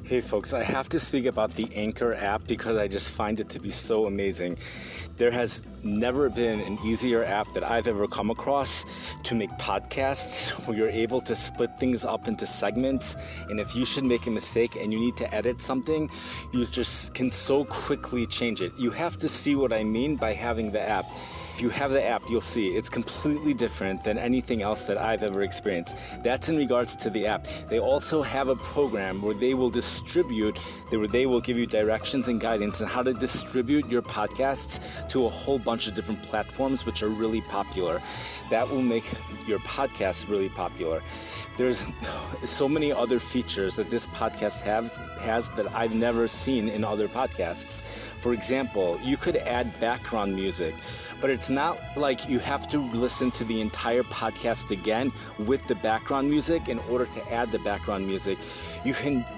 Hey folks, I have to speak about the Anchor app because I just find it to be so amazing. There has never been an easier app that I've ever come across to make podcasts where you're able to split things up into segments, and if you should make a mistake and you need to edit something, you just can so quickly change it. You have to see what I mean by having the app. If you have the app, you'll see it's completely different than anything else that I've ever experienced. That's in regards to the app. They also have a program where they will distribute, where they will give you directions and guidance on how to distribute your podcasts to a whole bunch of different platforms, which are really popular. That will make your podcast really popular. There's so many other features that this podcast has that I've never seen in other podcasts. For example, you could add background music, but it's not like you have to listen to the entire podcast again with the background music in order to add the background music.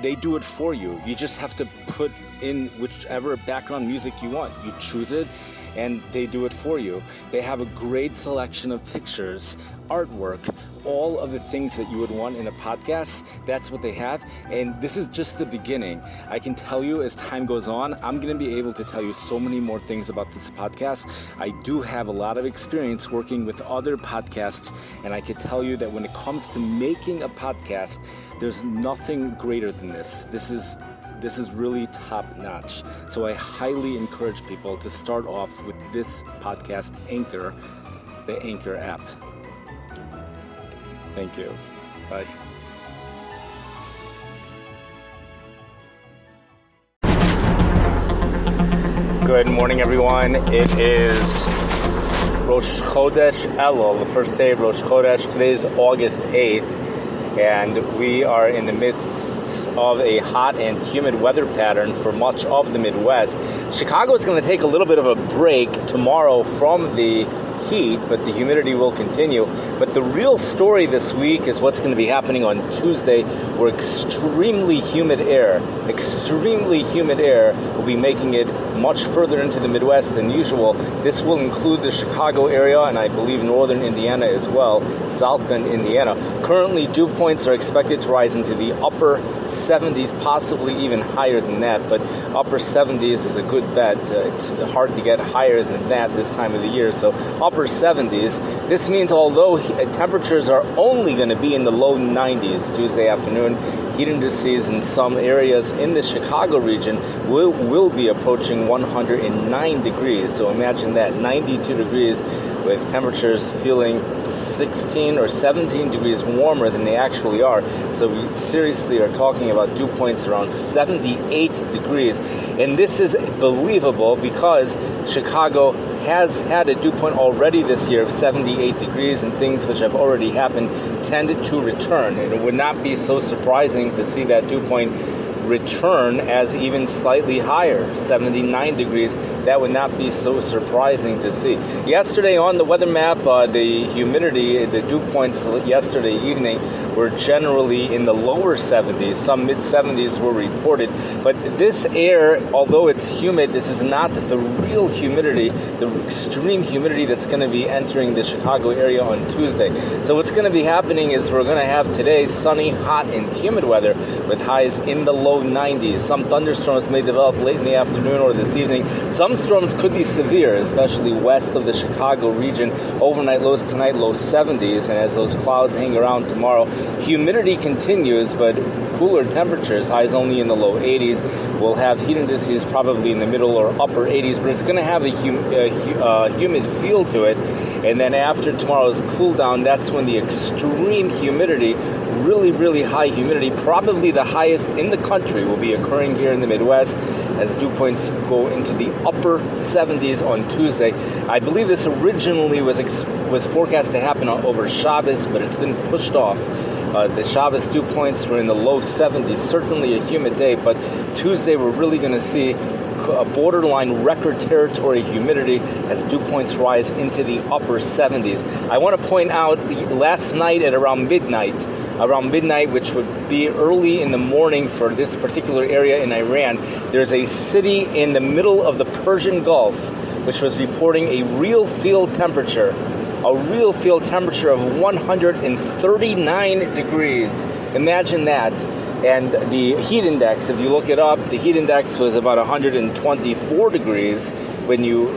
They do it for you. You just have to put in whichever background music you want. You choose it, and they do it for you. They have a great selection of pictures, artwork, all of the things that you would want in a podcast. That's what they have, and this is just the beginning. I can tell you as time goes on, I'm going to be able to tell you so many more things about this podcast. I do have a lot of experience working with other podcasts, and I can tell you that when it comes to making a podcast, there's nothing greater than this. This is really top notch. So I highly encourage people to start off with this podcast, Anchor, the Anchor app. Thank you. Bye. Good morning, everyone. It is Rosh Chodesh Elul, the first day of Rosh Chodesh. Today is August 8th, and we are in the midst of a hot and humid weather pattern for much of the Midwest. Chicago is going to take a little bit of a break tomorrow from the heat, but the humidity will continue. But the real story this week is what's going to be happening on Tuesday, where extremely humid air will be making it much further into the Midwest than usual. This will include the Chicago area, and I believe northern Indiana as well, South Bend, Indiana. Currently, dew points are expected to rise into the upper 70s, possibly even higher than that, but upper 70s is a good bet. It's hard to get higher than that this time of the year, so upper 70s. This means although temperatures are only going to be in the low 90s Tuesday afternoon, heat indices in some areas in the Chicago region will be approaching 109 degrees. So imagine that, 92 degrees with temperatures feeling 16 or 17 degrees warmer than they actually are. So we seriously are talking about dew points around 78 degrees. And this is believable because Chicago has had a dew point already this year of 78 degrees, and things which have already happened tended to return. And it would not be so surprising to see that dew point return as even slightly higher, 79 degrees. That would not be so surprising to see. Yesterday on the weather map, the humidity, the dew points yesterday evening were generally in the lower 70s. Some mid-70s were reported. But this air, although it's humid, this is not the real humidity, the extreme humidity that's going to be entering the Chicago area on Tuesday. So what's going to be happening is we're going to have today sunny, hot, and humid weather with highs in the low 90s. Some thunderstorms may develop late in the afternoon or this evening. Some storms could be severe, especially west of the Chicago region. Overnight lows tonight, low 70s, and as those clouds hang around tomorrow, humidity continues, but cooler temperatures, highs only in the low 80s. We'll have heat indices probably in the middle or upper 80s, but it's going to have a humid feel to it. And then after tomorrow's cool down, that's when the extreme humidity, really, really high humidity, probably the highest in the country, will be occurring here in the Midwest as dew points go into the upper 70s on Tuesday. I believe this originally was forecast to happen over Shabbos, but it's been pushed off. The Shabbos dew points were in the low 70s, certainly a humid day, but Tuesday we're really going to see a borderline record territory humidity as dew points rise into the upper 70s. I want to point out last night at around midnight, which would be early in the morning for this particular area in Iran, there's a city in the middle of the Persian Gulf which was reporting a real field temperature of 139 degrees. Imagine that. And the heat index, if you look it up, the heat index was about 124 degrees when you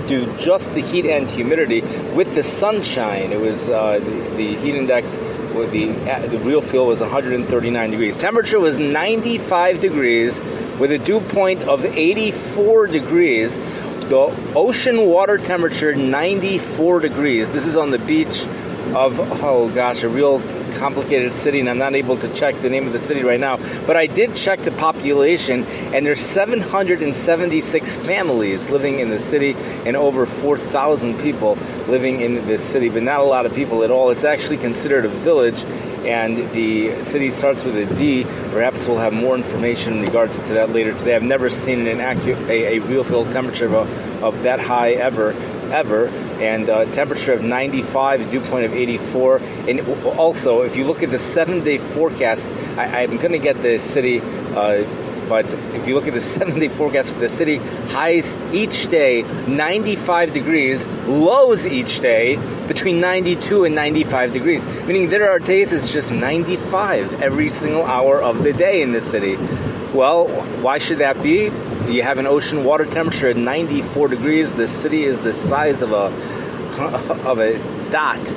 do just the heat and humidity with the sunshine. It was the heat index with the real feel was 139 degrees. Temperature was 95 degrees with a dew point of 84 degrees. The ocean water temperature 94 degrees. This is on the beach of, a real complicated city, and I'm not able to check the name of the city right now, but I did check the population, and there's 776 families living in the city and over 4,000 people living in this city, but not a lot of people at all. It's actually considered a village, and the city starts with a D. Perhaps we'll have more information in regards to that later today. I've never seen a real field temperature of that high ever, and temperature of 95, a dew point of 84. And also, if you look at the 7-day forecast, I'm going to get the city, but if you look at the 7-day forecast for the city, highs each day 95 degrees, lows each day between 92 and 95 degrees, meaning there are days it's just 95 every single hour of the day in this city. Well, why should that be? You have an ocean water temperature at 94 degrees. The city is the size of a dot,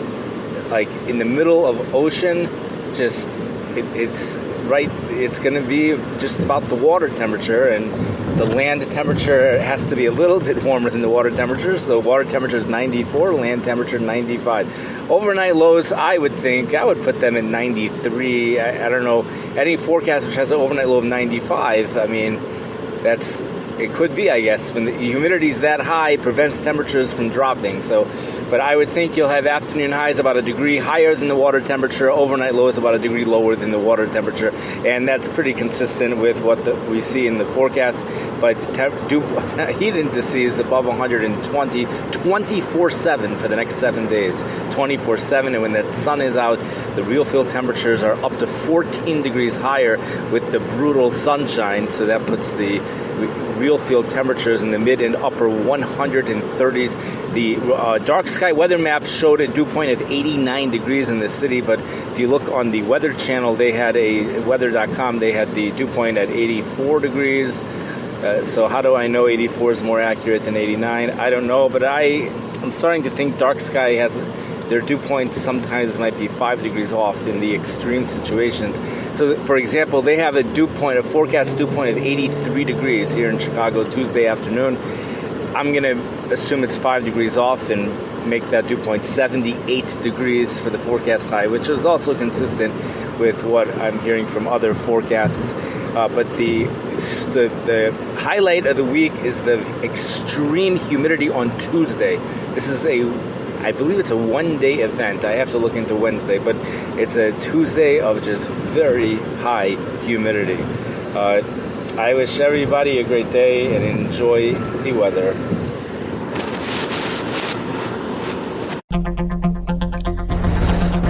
like in the middle of ocean. Just it's right. It's going to be just about the water temperature, and the land temperature has to be a little bit warmer than the water temperature. So water temperature is 94, land temperature 95. Overnight lows, I would put them at 93. I don't know any forecast which has an overnight low of 95. I mean, it could be, I guess, when the humidity is that high, it prevents temperatures from dropping. So, but I would think you'll have afternoon highs about a degree higher than the water temperature, overnight lows about a degree lower than the water temperature, and that's pretty consistent with what we see in the forecast. But heat indices above 120, 24/7 for the next 7 days, 24/7, and when the sun is out, the real field temperatures are up to 14 degrees higher with the brutal sunshine. So that puts the real field temperatures in the mid and upper 130s. The dark sky weather map showed a dew point of 89 degrees in the city, but if you look on the Weather Channel, they had weather.com, they had the dew point at 84 degrees. So how do I know 84 is more accurate than 89? I don't know, but I'm starting to think dark sky has their dew points sometimes might be 5 degrees off in the extreme situations. So, for example, they have a forecast dew point of 83 degrees here in Chicago Tuesday afternoon. I'm going to assume it's 5 degrees off and make that dew point 78 degrees for the forecast high, which is also consistent with what I'm hearing from other forecasts. But the highlight of the week is the extreme humidity on Tuesday. This is I believe it's a one-day event. I have to look into Wednesday, but it's a Tuesday of just very high humidity. I wish everybody a great day and enjoy the weather.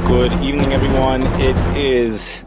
Good evening, everyone. It is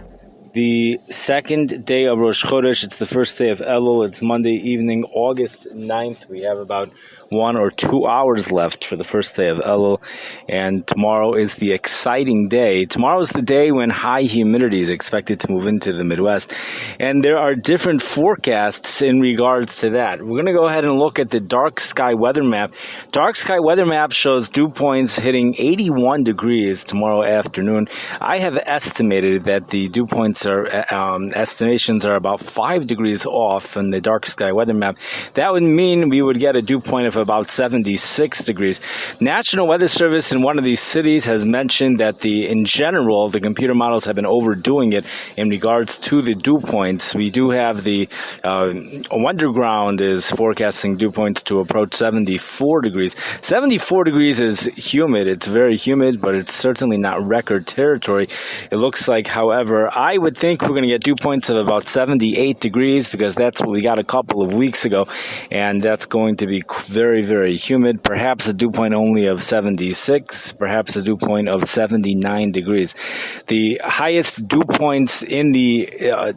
the second day of Rosh Chodesh. It's the first day of Elul. It's Monday evening, August 9th. We have about 1 or 2 hours left for the first day of Elul, and tomorrow is the exciting day. Tomorrow is the day when high humidity is expected to move into the Midwest, and there are different forecasts in regards to that. We're going to go ahead and look at the dark sky weather map. Dark sky weather map shows dew points hitting 81 degrees tomorrow afternoon. I have estimated that the dew points estimations are about 5 degrees off from the dark sky weather map. That would mean we would get a dew point of about 76 degrees. National Weather Service in one of these cities has mentioned that in general, the computer models have been overdoing it in regards to the dew points. We do have the Underground is forecasting dew points to approach 74 degrees. 74 degrees is humid. It's very humid, but it's certainly not record territory. It looks like, however, I would think we're going to get dew points of about 78 degrees because that's what we got a couple of weeks ago, and that's going to be very very, very humid, perhaps a dew point only of 76, perhaps a dew point of 79 degrees. The highest dew points in the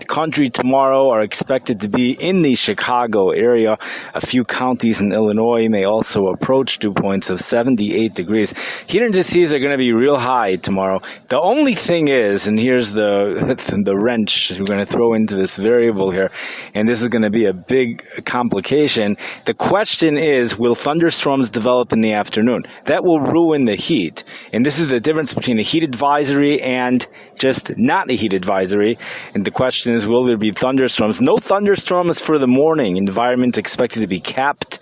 country tomorrow are expected to be in the Chicago area. A few counties in Illinois may also approach dew points of 78 degrees. Heat indices are going to be real high tomorrow. The only thing is, and here's the wrench we're going to throw into this variable here, and this is going to be a big complication. The question is, will thunderstorms develop in the afternoon? That will ruin the heat. And this is the difference between a heat advisory and just not a heat advisory. And the question is, will there be thunderstorms? No thunderstorms for the morning. Environment expected to be capped.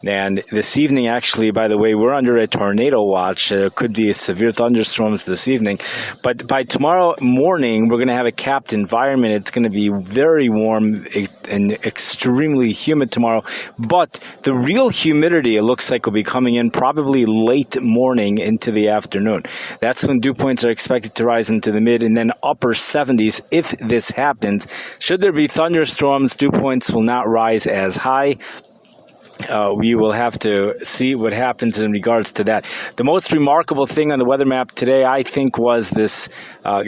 And this evening, actually, by the way, we're under a tornado watch. There could be severe thunderstorms this evening. But by tomorrow morning, we're going to have a capped environment. It's going to be very warm and extremely humid tomorrow. But the real humidity, it looks like, will be coming in probably late morning into the afternoon. That's when dew points are expected to rise into the mid and then upper 70s if this happens. Should there be thunderstorms, dew points will not rise as high. We will have to see what happens in regards to that. The most remarkable thing on the weather map today, I think, was this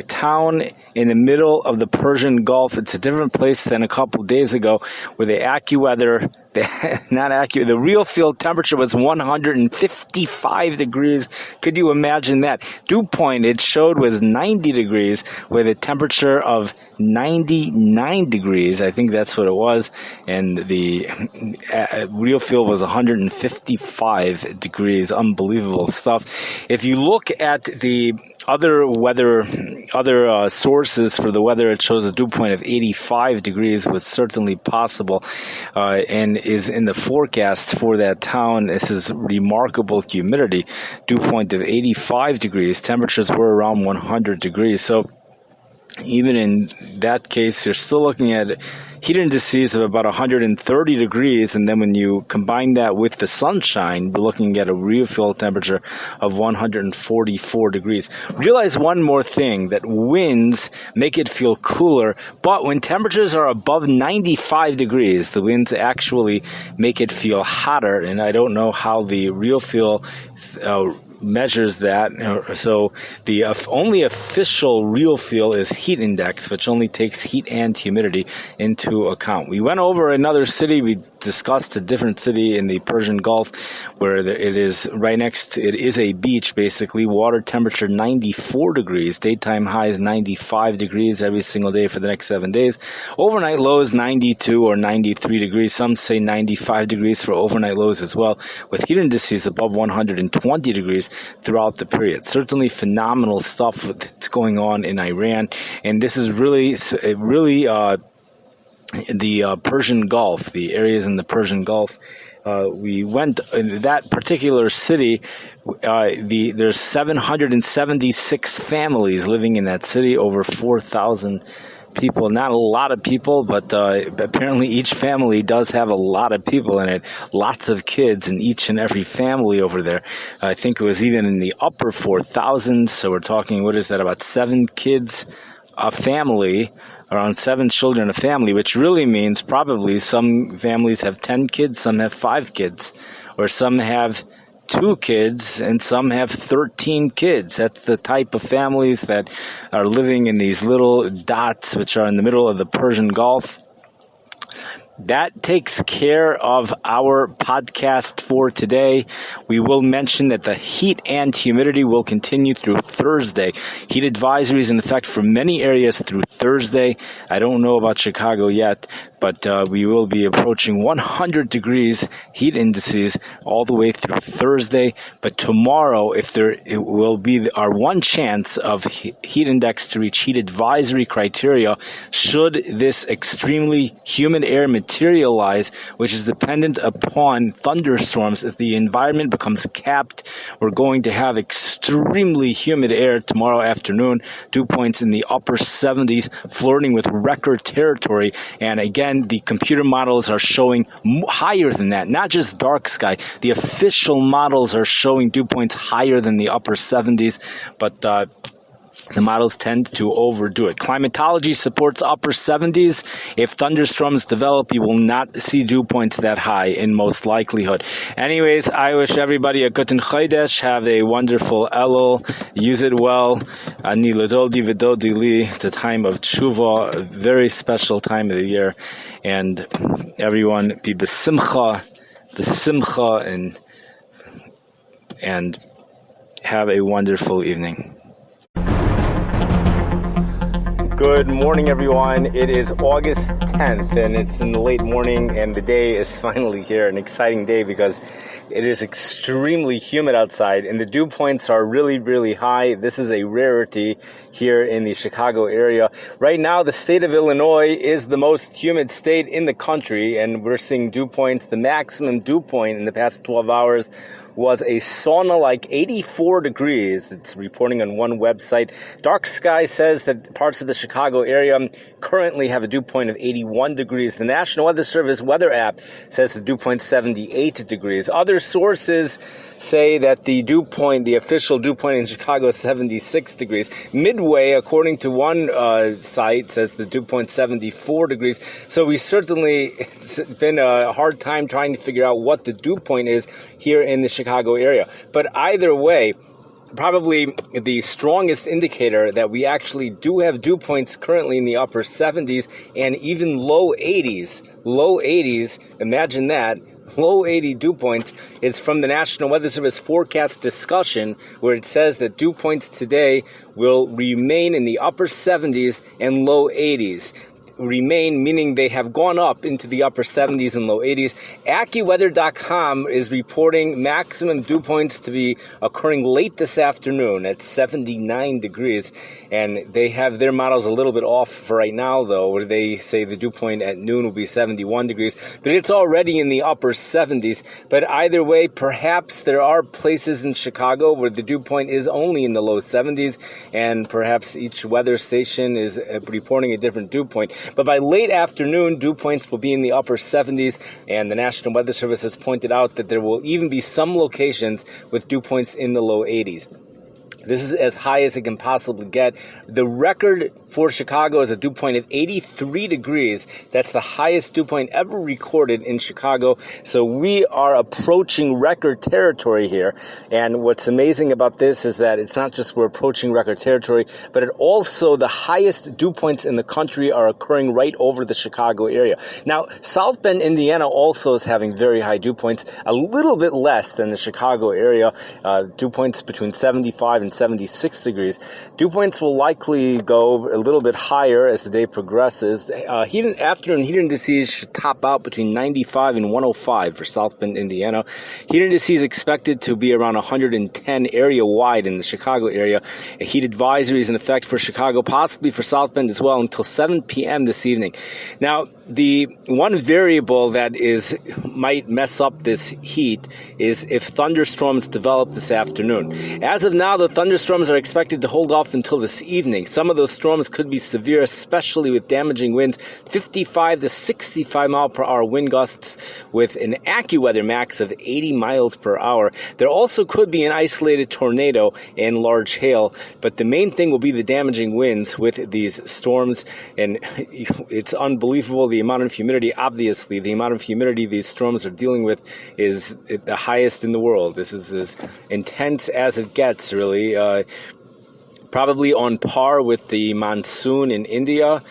town in the middle of the Persian Gulf. It's a different place than a couple days ago, where the AccuWeather, the real field temperature was 155 degrees. Could you imagine that? Dew point, it showed, was 90 degrees, with a temperature of 99 degrees. I think that's what it was. And the real field was 155 degrees. Unbelievable stuff. If you look at the other sources for the weather, it shows a dew point of 85 degrees, was certainly possible, and is in the forecast for that town. This is remarkable humidity. Dew point of 85 degrees. Temperatures were around 100 degrees. So even in that case, you're still looking at heat indices of about 130 degrees, and then when you combine that with the sunshine, we're looking at a real field temperature of 144 degrees. Realize one more thing, that winds make it feel cooler, but when temperatures are above 95 degrees, the winds actually make it feel hotter, and I don't know how the real feel measures that. So the only official real feel is heat index, which only takes heat and humidity into account. We went over another city. We discussed a different city in the Persian Gulf, where it is right next. It is a beach, basically. Water temperature 94 degrees. Daytime highs 95 degrees every single day for the next 7 days. Overnight lows 92 or 93 degrees. Some say 95 degrees for overnight lows as well, with heat indices above 120 degrees throughout the period. Certainly phenomenal stuff that's going on in Iran, and this is really the Persian Gulf, the areas in the Persian Gulf. We went in that particular city. There's 776 families living in that city, over 4,000 people. Not a lot of people, but apparently each family does have a lot of people in it. Lots of kids in each and every family over there. I think it was even in the upper 4,000. So we're talking, what is that, about 7 kids a family, around 7 children a family, which really means probably some families have 10 kids, some have 5 kids, or some have 2 kids, and some have 13 kids. That's the type of families that are living in these little dots, which are in the middle of the Persian Gulf. That takes care of our podcast for today. We will mention that the heat and humidity will continue through Thursday. Heat advisories in effect for many areas through Thursday. I don't know about Chicago yet, but we will be approaching 100 degrees heat indices all the way through Thursday. But tomorrow, it will be our one chance of heat index to reach heat advisory criteria should this extremely humid air materialize, which is dependent upon thunderstorms. If the environment becomes capped, we're going to have extremely humid air tomorrow afternoon. Dew points in the upper 70s, flirting with record territory. And again, the computer models are showing higher than that, not just dark sky. The official models are showing dew points higher than the upper 70s, but The models tend to overdo it. Climatology supports upper 70s. If thunderstorms develop, you will not see dew points that high in most likelihood. Anyways, I wish everybody a guten chodesh. Have a wonderful Elul. Use it well. Ani ledodi v'dodi li. It's a time of tshuva, a very special time of the year. And everyone be besimcha, and have a wonderful evening. Good morning, everyone. It is August 10th, and it's in the late morning, and the day is finally here. An exciting day because it is extremely humid outside, and the dew points are really, really high. This is a rarity here in the Chicago area. Right now, the state of Illinois is the most humid state in the country, and we're seeing dew points. The maximum dew point in the past 12 hours was a sauna-like 84 degrees. It's reporting on one website. Dark Sky says that parts of the Chicago area currently have a dew point of 81 degrees. The National Weather Service weather app says the dew point 78 degrees. Other sources say that the dew point, the official dew point in Chicago is 76 degrees. Midway, according to one site, says the dew point 74 degrees. So it's been a hard time trying to figure out what the dew point is here in the Chicago area. But either way, probably the strongest indicator that we actually do have dew points currently in the upper 70s and even low 80s. Low 80s, imagine that. Low 80 dew points is from the National Weather Service forecast discussion, where it says that dew points today will remain in the upper 70s and low 80s. Remain, meaning they have gone up into the upper 70s and low 80s. AccuWeather.com is reporting maximum dew points to be occurring late this afternoon at 79 degrees. And they have their models a little bit off for right now, though, where they say the dew point at noon will be 71 degrees. But it's already in the upper 70s. But either way, perhaps there are places in Chicago where the dew point is only in the low 70s. And perhaps each weather station is reporting a different dew point. But by late afternoon, dew points will be in the upper 70s, and the National Weather Service has pointed out that there will even be some locations with dew points in the low 80s. This is as high as it can possibly get. The record for Chicago is a dew point of 83 degrees. That's the highest dew point ever recorded in Chicago. So we are approaching record territory here. And what's amazing about this is that it's not just we're approaching record territory, but it also the highest dew points in the country are occurring right over the Chicago area. Now, South Bend, Indiana also is having very high dew points, a little bit less than the Chicago area. Dew points between 75 and 76 degrees. Dew points will likely go a little bit higher as the day progresses. Afternoon heat indices should top out between 95 and 105 for South Bend, Indiana. Heat indices expected to be around 110 area-wide in the Chicago area. A heat advisory is in effect for Chicago, possibly for South Bend as well, until 7 p.m. this evening. Now, the one variable that might mess up this heat is if thunderstorms develop this afternoon. As of now, the thunderstorms are expected to hold off until this evening. Some of those storms could be severe, especially with damaging winds, 55 to 65 mile per hour wind gusts with an AccuWeather max of 80 miles per hour. There also could be an isolated tornado and large hail, but the main thing will be the damaging winds with these storms, and it's unbelievable the amount of humidity. Obviously, the amount of humidity these storms are dealing with is the highest in the world. This is as intense as it gets, really. Probably on par with the monsoon in India.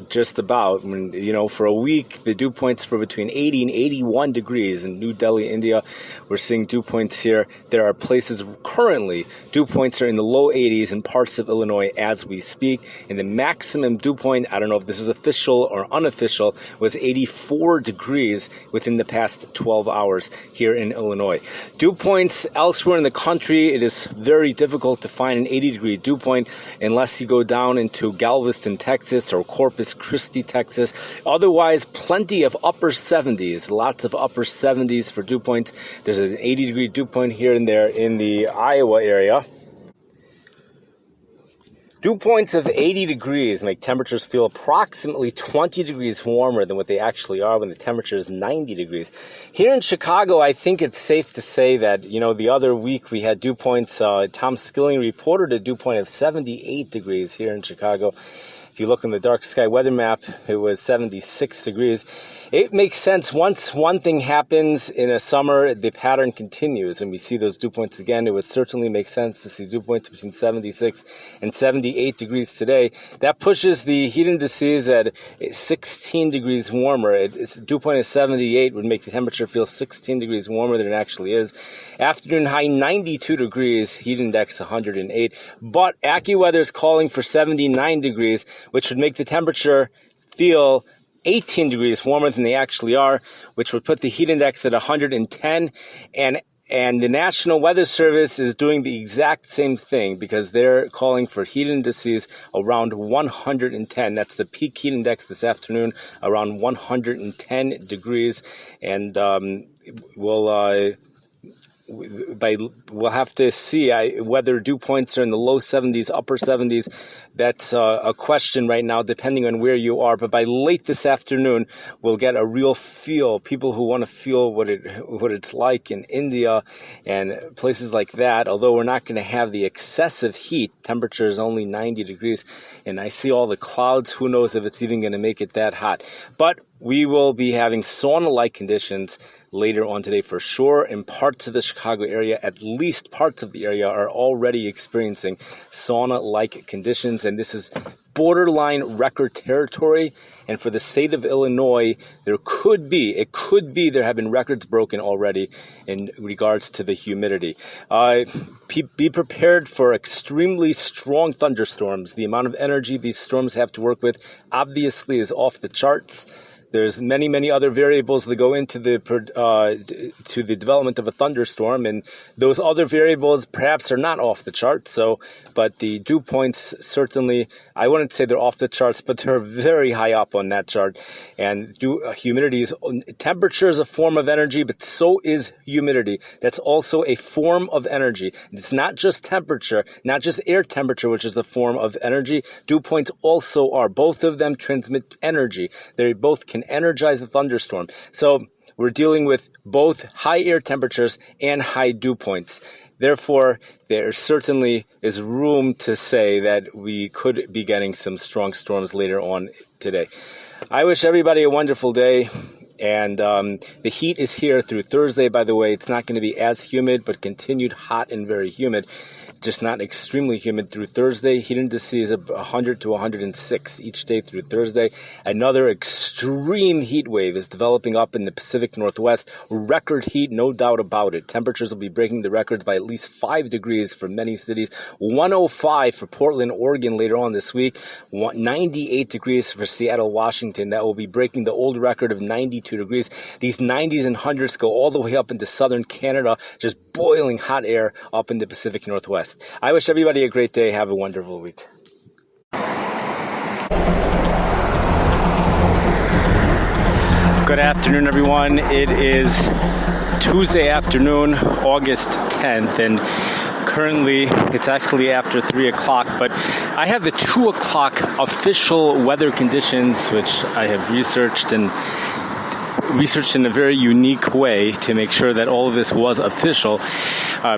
Just about. For a week, the dew points were between 80 and 81 degrees in New Delhi, India. We're seeing dew points here. There are places currently, dew points are in the low 80s in parts of Illinois as we speak. And the maximum dew point, I don't know if this is official or unofficial, was 84 degrees within the past 12 hours here in Illinois. Dew points elsewhere in the country, it is very difficult to find an 80-degree dew point unless you go down into Galveston, Texas, or Corpus Christi, Texas. Otherwise, plenty of upper 70s, lots of upper 70s for dew points. There's an 80-degree dew point here and there in the Iowa area. Dew points of 80 degrees make temperatures feel approximately 20 degrees warmer than what they actually are when the temperature is 90 degrees. Here in Chicago, I think it's safe to say that, the other week we had dew points. Tom Skilling reported a dew point of 78 degrees here in Chicago. If you look in the dark sky weather map, it was 76 degrees. It makes sense. Once one thing happens in a summer, the pattern continues, and we see those dew points again. It would certainly make sense to see dew points between 76 and 78 degrees today. That pushes the heat indices at 16 degrees warmer. Its dew point of 78 would make the temperature feel 16 degrees warmer than it actually is. Afternoon high 92 degrees, heat index 108. But AccuWeather is calling for 79 degrees, which would make the temperature feel 18 degrees warmer than they actually are, which would put the heat index at 110. And the National Weather Service is doing the exact same thing because they're calling for heat indices around 110. That's the peak heat index this afternoon, around 110 degrees. And we'll have to see whether dew points are in the low 70s, upper 70s. That's a question right now, depending on where you are. But by late this afternoon, we'll get a real feel. People who want to feel what it's like in India and places like that. Although we're not going to have the excessive heat, temperature is only 90 degrees, and I see all the clouds. Who knows if it's even going to make it that hot? But we will be having sauna-like conditions later on today for sure. In parts of the Chicago area, at least parts of the area, are already experiencing sauna-like conditions, and this is borderline record territory. And for the state of Illinois, there have been records broken already in regards to the humidity. Be prepared for extremely strong thunderstorms. The amount of energy these storms have to work with obviously is off the charts. There's many, many other variables that go into the development of a thunderstorm, and those other variables perhaps are not off the charts. But the dew points certainly, I wouldn't say they're off the charts, but they're very high up on that chart. And temperature is a form of energy, but so is humidity. That's also a form of energy. It's not just temperature, not just air temperature, which is the form of energy. Dew points also are. Both of them transmit energy. They both can energize the thunderstorm. So we're dealing with both high air temperatures and high dew points. Therefore, there certainly is room to say that we could be getting some strong storms later on today. I wish everybody a wonderful day. And the heat is here through Thursday, by the way. It's not going to be as humid, but continued hot and very humid. Just not extremely humid through Thursday. Heat indices of 100 to 106 each day through Thursday. Another extreme heat wave is developing up in the Pacific Northwest. Record heat, no doubt about it. Temperatures will be breaking the records by at least 5 degrees for many cities. 105 for Portland, Oregon later on this week. 98 degrees for Seattle, Washington. That will be breaking the old record of 92 degrees. These 90s and 100s go all the way up into southern Canada, just boiling hot air up in the Pacific Northwest. I wish everybody a great day. Have a wonderful week. Good afternoon, everyone. It is Tuesday afternoon, August 10th, and currently it's actually after 3 o'clock, but I have the 2 o'clock official weather conditions, which I have researched in a very unique way to make sure that all of this was official,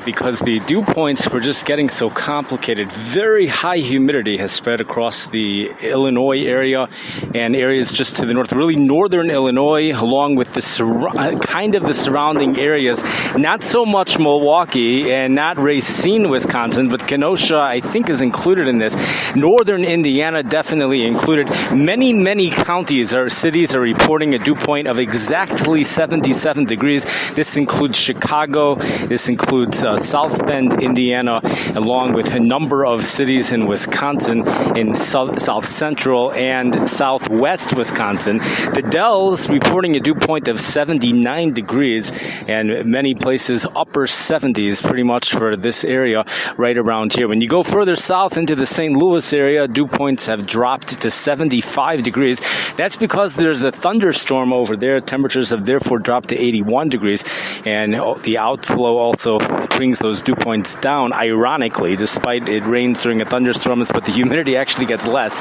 because the dew points were just getting so complicated. Very high humidity has spread across the Illinois area and areas just to the north, really northern Illinois, along with the surrounding areas. Not so much Milwaukee and not Racine, Wisconsin, but Kenosha, I think, is included in this. Northern Indiana definitely included. Many, many counties or cities are reporting a dew point of exactly 77 degrees. This includes Chicago. This includes South Bend, Indiana, along with a number of cities in Wisconsin, in South Central and Southwest Wisconsin. The Dells reporting a dew point of 79 degrees, and many places upper 70s pretty much for this area right around here. When you go further south into the St. Louis area, dew points have dropped to 75 degrees. That's because there's a thunderstorm over there air temperatures have therefore dropped to 81 degrees, and the outflow also brings those dew points down, ironically, despite it rains during a thunderstorm, but the humidity actually gets less.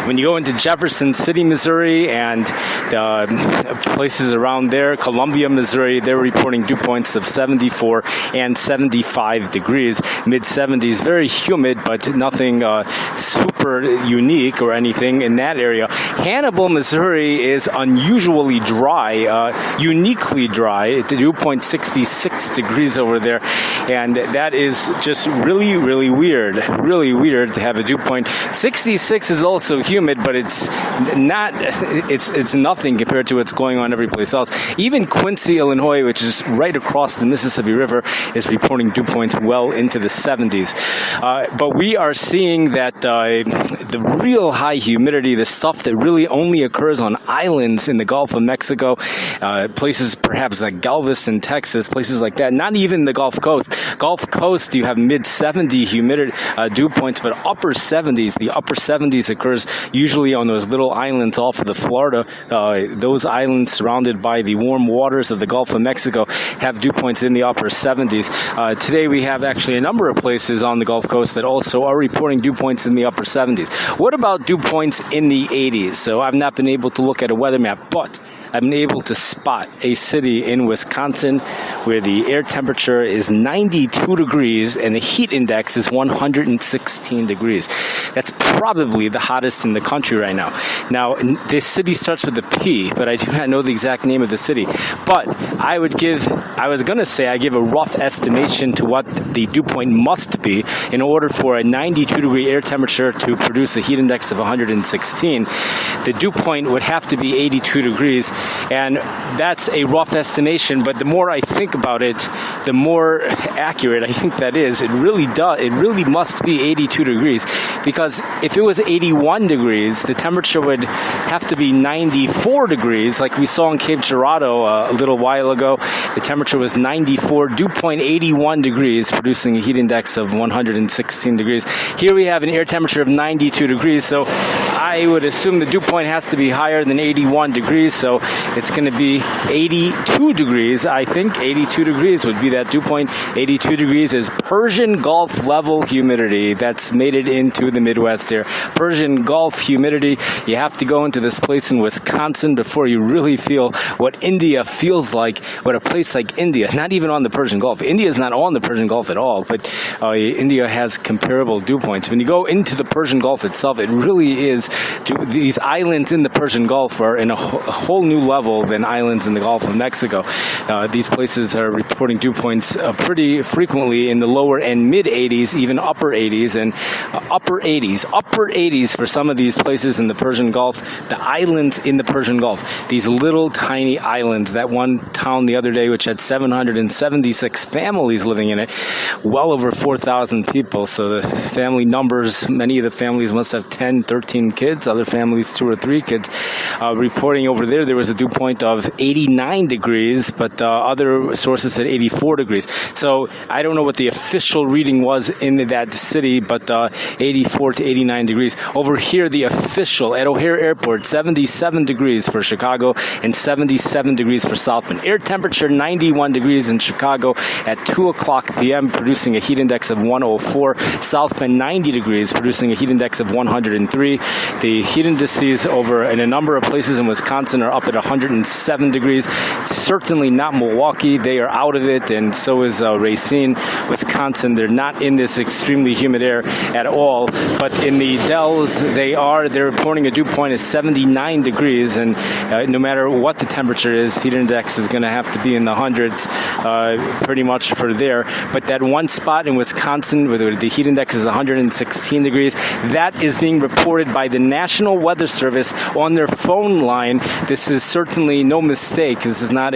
When you go into Jefferson City, Missouri, and places around there, Columbia, Missouri, they're reporting dew points of 74 and 75 degrees, mid-70s, very humid, but nothing super unique or anything in that area. Hannibal, Missouri is unusually dry, uniquely dry. The dew point 66 degrees over there, and that is just really, really weird. Really weird to have a dew point. 66 is also humid, but it's not. It's nothing compared to what's going on every place else. Even Quincy, Illinois, which is right across the Mississippi River, is reporting dew points well into the 70s. But we are seeing that the real high humidity, the stuff that really only occurs on islands in the Gulf of Mexico, places perhaps like Galveston, Texas, places like that, not even the Gulf Coast. Gulf Coast, you have mid-70 humidity dew points, but upper 70s. The upper 70s occurs usually on those little islands off of the Florida. Those islands surrounded by the warm waters of the Gulf of Mexico have dew points in the upper 70s. Today we have actually a number of places on the Gulf Coast that also are reporting dew points in the upper 70s. What about dew points in the 80s? So I've not been able to look at a weather map, but I've been able to spot a city in Wisconsin where the air temperature is 92 degrees and the heat index is 116 degrees. That's probably the hottest in the country right now. Now, this city starts with a P, but I do not know the exact name of the city. But I give a rough estimation to what the dew point must be in order for a 92 degree air temperature to produce a heat index of 116. The dew point would have to be 82 degrees. And that's a rough estimation, but the more I think about it, the more accurate I think that is. It really must be 82 degrees, because if it was 81 degrees, the temperature would have to be 94 degrees, like we saw in Cape Girardeau a little while ago. The temperature was 94, dew point 81 degrees, producing a heat index of 116 degrees. Here we have an air temperature of 92 degrees, so I would assume the dew point has to be higher than 81 degrees, so it's going to be 82 degrees. I think 82 degrees would be that dew point. 82 degrees is Persian Gulf level humidity. That's made it into the Midwest here. Persian Gulf humidity. You have to go into this place in Wisconsin before you really feel what India feels like, what a place like India, not even on the Persian Gulf. India is not on the Persian Gulf at all, but India has comparable dew points. When you go into the Persian Gulf itself, it really is, these islands in the Persian Gulf are in a whole new level than islands in the Gulf of Mexico. These places are reporting dew points pretty frequently in the lower and mid 80s, even upper 80s, and upper 80s for some of these places in the Persian Gulf. The islands in the Persian Gulf, these little tiny islands. That one town the other day which had 776 families living in it, well over 4,000 people. So the family numbers, many of the families must have 10, 13 kids, other families 2 or 3 kids. Reporting over there was a dew point of 89 degrees, but other sources said 84 degrees. So I don't know what the official reading was in that city, but 84 to 89 degrees. Over here, the official at O'Hare Airport, 77 degrees for Chicago and 77 degrees for South Bend. Air temperature 91 degrees in Chicago at 2 o'clock p.m., producing a heat index of 104. South Bend 90 degrees, producing a heat index of 103. The heat indices over in a number of places in Wisconsin are up at 107 degrees. Certainly not Milwaukee. They are out of it, and so is Racine, Wisconsin. They're not in this extremely humid air at all. But in the Dells, they're reporting a dew point of 79 degrees, and no matter what the temperature is, heat index is going to have to be in the hundreds pretty much for there. But that one spot in Wisconsin where the heat index is 116 degrees, that is being reported by the National Weather Service on their phone line. This is certainly no mistake. This is not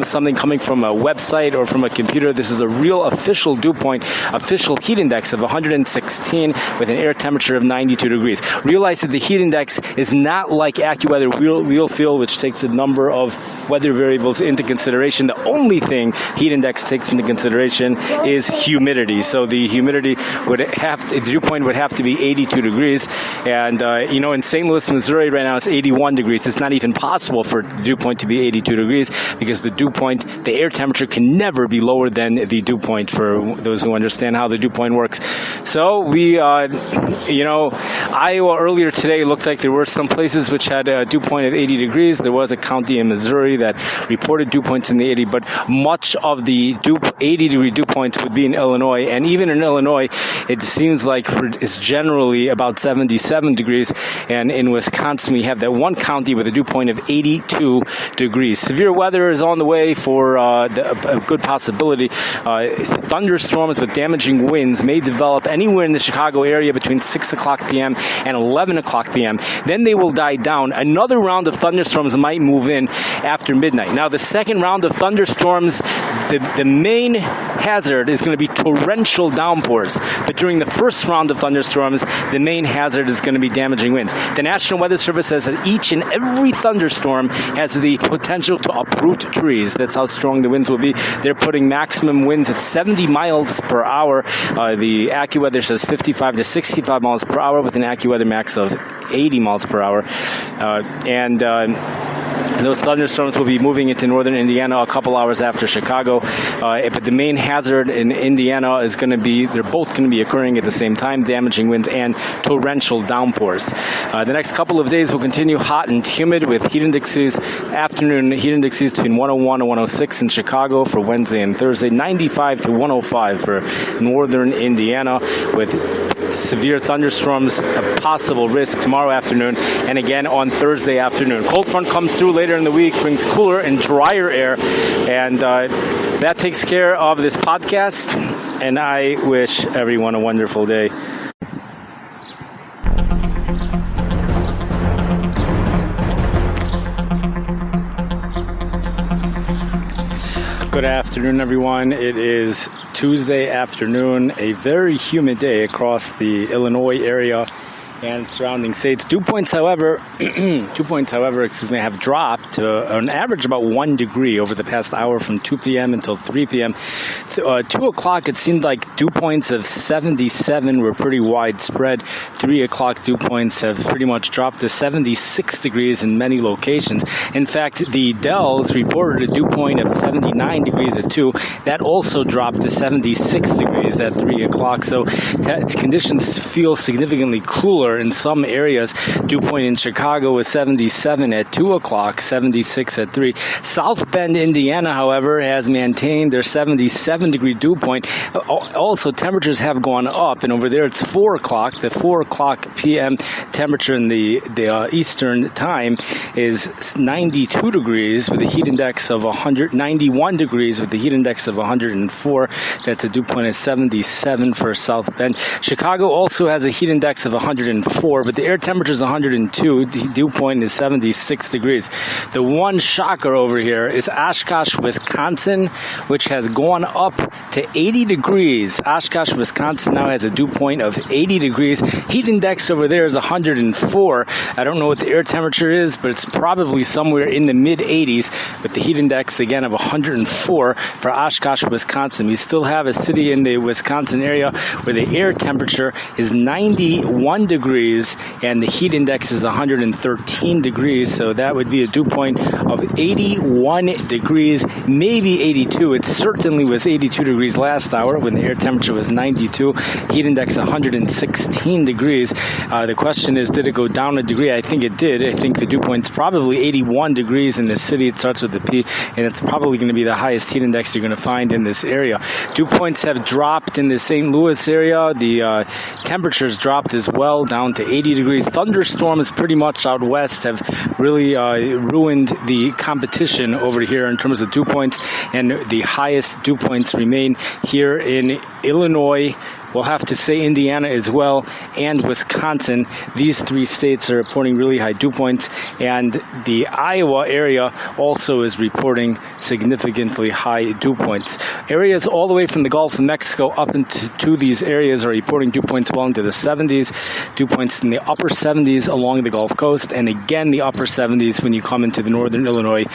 something coming from a website or from a computer. This is a real official dew point, official heat index of 116 with an air temperature of 92 degrees. Realize that the heat index is not like AccuWeather wheel feel, which takes a number of weather variables into consideration. The only thing heat index takes into consideration is humidity. So the humidity the dew point would have to be 82 degrees. And, in St. Louis, Missouri right now it's 81 degrees. It's not even possible for the dew point to be 82 degrees because the air temperature can never be lower than the dew point, for those who understand how the dew point works. So we, Iowa earlier today looked like there were some places which had a dew point of 80 degrees. There was a county in Missouri that reported dew points in the 80, but much of the 80-degree dew points would be in Illinois. And even in Illinois, it seems like it's generally about 77 degrees. And in Wisconsin, we have that one county with a dew point of 82 degrees. Severe weather is on the way for a good possibility. Thunderstorms with damaging winds may develop anywhere in the Chicago area between 6 o'clock p.m. and 11 o'clock p.m. Then they will die down. Another round of thunderstorms might move in after midnight. Now, the second round of thunderstorms, the main hazard is going to be torrential downpours. But during the first round of thunderstorms, the main hazard is going to be damaging winds. The National Weather Service says that each and every thunderstorm has the potential to uproot trees. That's how strong the winds will be. They're putting maximum winds at 70 miles per hour. The AccuWeather says 55 to 65 miles per hour with an AccuWeather max of 80 miles per hour. Those thunderstorms will be moving into northern Indiana a couple hours after Chicago. But the main hazard in Indiana is going to be, they're both going to be occurring at the same time, damaging winds and torrential downpours. The next couple of days will continue hot and humid with afternoon heat indexes between 101 and 106 in Chicago for Wednesday and Thursday, 95 to 105 for northern Indiana, with severe thunderstorms a possible risk tomorrow afternoon and again on Thursday afternoon. Cold front comes through later in the week, brings cooler and drier air, and that takes care of this podcast, and I wish everyone a wonderful day. Good afternoon, everyone. It is Tuesday afternoon, a very humid day across the Illinois area and surrounding states. Dew points, however, have dropped to an average about 1 degree over the past hour from 2 p.m. until 3 p.m. 2 o'clock, it seemed like dew points of 77 were pretty widespread. 3 o'clock dew points have pretty much dropped to 76 degrees in many locations. In fact, the Dells reported a dew point of 79 degrees at 2. That also dropped to 76 degrees at 3 o'clock. So conditions feel significantly cooler in some areas. Dew point in Chicago was 77 at 2 o'clock, 76 at 3. South Bend, Indiana, however, has maintained their 77-degree dew point. Also, temperatures have gone up, and over there it's 4 o'clock. The 4 o'clock p.m. temperature in the Eastern time is 92 degrees with a heat index of 91 degrees with the heat index of 104. That's a dew point of 77 for South Bend. Chicago also has a heat index of 104, but the air temperature is 102. The dew point is 76 degrees. The one shocker over here is Oshkosh, Wisconsin, which has gone up to 80 degrees. Oshkosh, Wisconsin now has a dew point of 80 degrees. Heat index over there is 104. I don't know what the air temperature is, but it's probably somewhere in the mid-80s, with the heat index, again, of 104 for Oshkosh, Wisconsin. We still have a city in the Wisconsin area where the air temperature is 91 degrees and the heat index is 113 degrees, so that would be a dew point of 81 degrees, maybe 82. It certainly was 82 degrees last hour when the air temperature was 92, heat index 116 degrees. The question is, did it go down a degree? I think it did. I think the dew point's probably 81 degrees in this city. It starts with the P, and it's probably going to be the highest heat index you're going to find in this area. Dew points have dropped in the St. Louis area. The temperatures dropped as well, down to 80 degrees. Thunderstorms pretty much out west have really ruined the competition over here in terms of dew points, and the highest dew points remain here in Illinois, We'll have to say Indiana as well and Wisconsin. These three states are reporting really high dew points, and the Iowa area also is reporting significantly high dew points. Areas all the way from the Gulf of Mexico up into these areas are reporting dew points well into the 70s, dew points in the upper 70s along the Gulf Coast, and again the upper 70s when you come into the northern Illinois,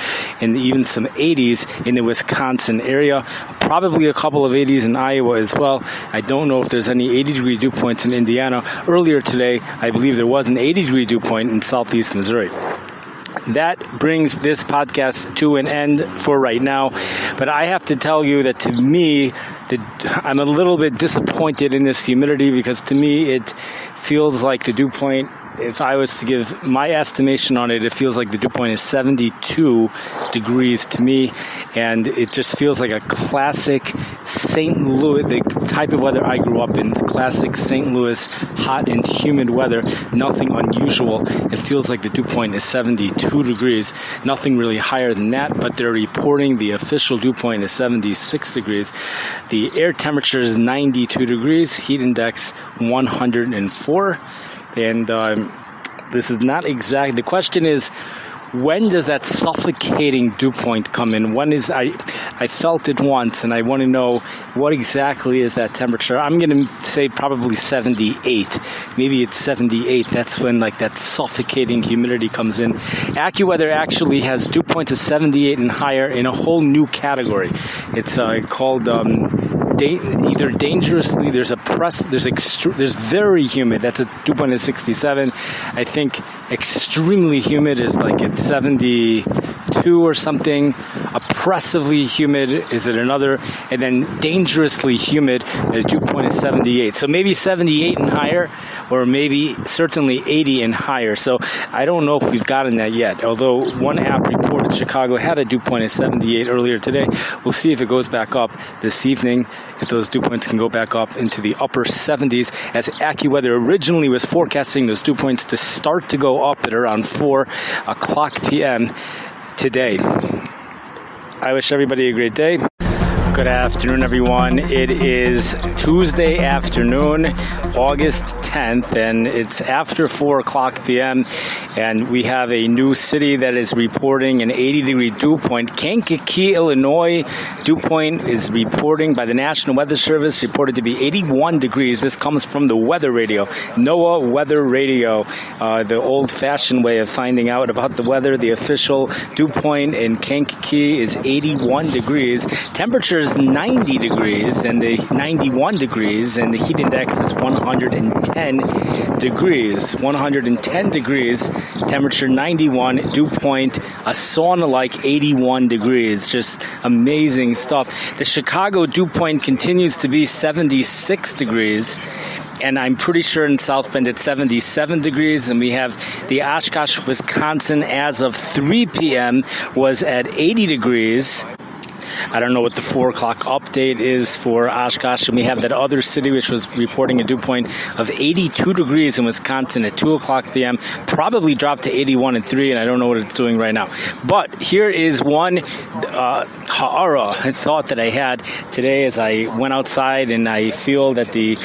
and even some 80s in the Wisconsin area. Probably a couple of 80s in Iowa as well. I don't know if there's any 80-degree dew points in Indiana. Earlier today, I believe there was an 80-degree dew point in southeast Missouri. That brings this podcast to an end for right now. But I have to tell you that to me, I'm a little bit disappointed in this humidity, because to me it feels like the dew point, if I was to give my estimation on it, it feels like the dew point is 72 degrees to me, and it just feels like a classic St. Louis, the type of weather I grew up in, classic St. Louis hot and humid weather, nothing unusual. It feels like the dew point is 72 degrees, nothing really higher than that, but they're reporting the official dew point is 76 degrees. The air temperature is 92 degrees, heat index 104. And this is not exact. The question is, when does that suffocating dew point come in? When is I felt it once, and I want to know what exactly is that temperature. I'm going to say probably 78. Maybe it's 78. That's when like that suffocating humidity comes in. AccuWeather actually has dew points of 78 and higher in a whole new category. It's called either dangerously, there's very humid, that's a dew point of 67. I think extremely humid is like at 72 or something. Oppressively humid is at another, and then dangerously humid, the dew point is 78. So maybe 78 and higher, or maybe certainly 80 and higher. So I don't know if we've gotten that yet, although one app reported Chicago had a dew point of 78 earlier today. We'll see if it goes back up this evening, if those dew points can go back up into the upper 70s, as AccuWeather originally was forecasting those dew points to start to go up at around 4 o'clock p.m. today. I wish everybody a great day. Good afternoon, everyone. It is Tuesday afternoon, August 10th, and it's after 4 o'clock p.m., and we have a new city that is reporting an 80-degree dew point. Kankakee, Illinois, dew point is reporting by the National Weather Service, reported to be 81 degrees. This comes from the weather radio, NOAA Weather Radio, the old-fashioned way of finding out about the weather. The official dew point in Kankakee is 81 degrees. Temperature is 90 degrees and the 91 degrees, and the heat index is 110 degrees. 110 degrees, temperature 91, dew point a sauna-like 81 degrees. Just amazing stuff. The Chicago dew point continues to be 76 degrees. And I'm pretty sure in South Bend it's 77 degrees, and we have the Oshkosh, Wisconsin, as of 3 p.m. was at 80 degrees. I don't know what the 4 o'clock update is for Oshkosh. And we have that other city which was reporting a dew point of 82 degrees in Wisconsin at 2 o'clock p.m. Probably dropped to 81 at 3, and I don't know what it's doing right now. But here is one thought that I had today as I went outside, and I feel that the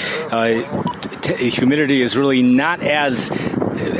humidity is really not as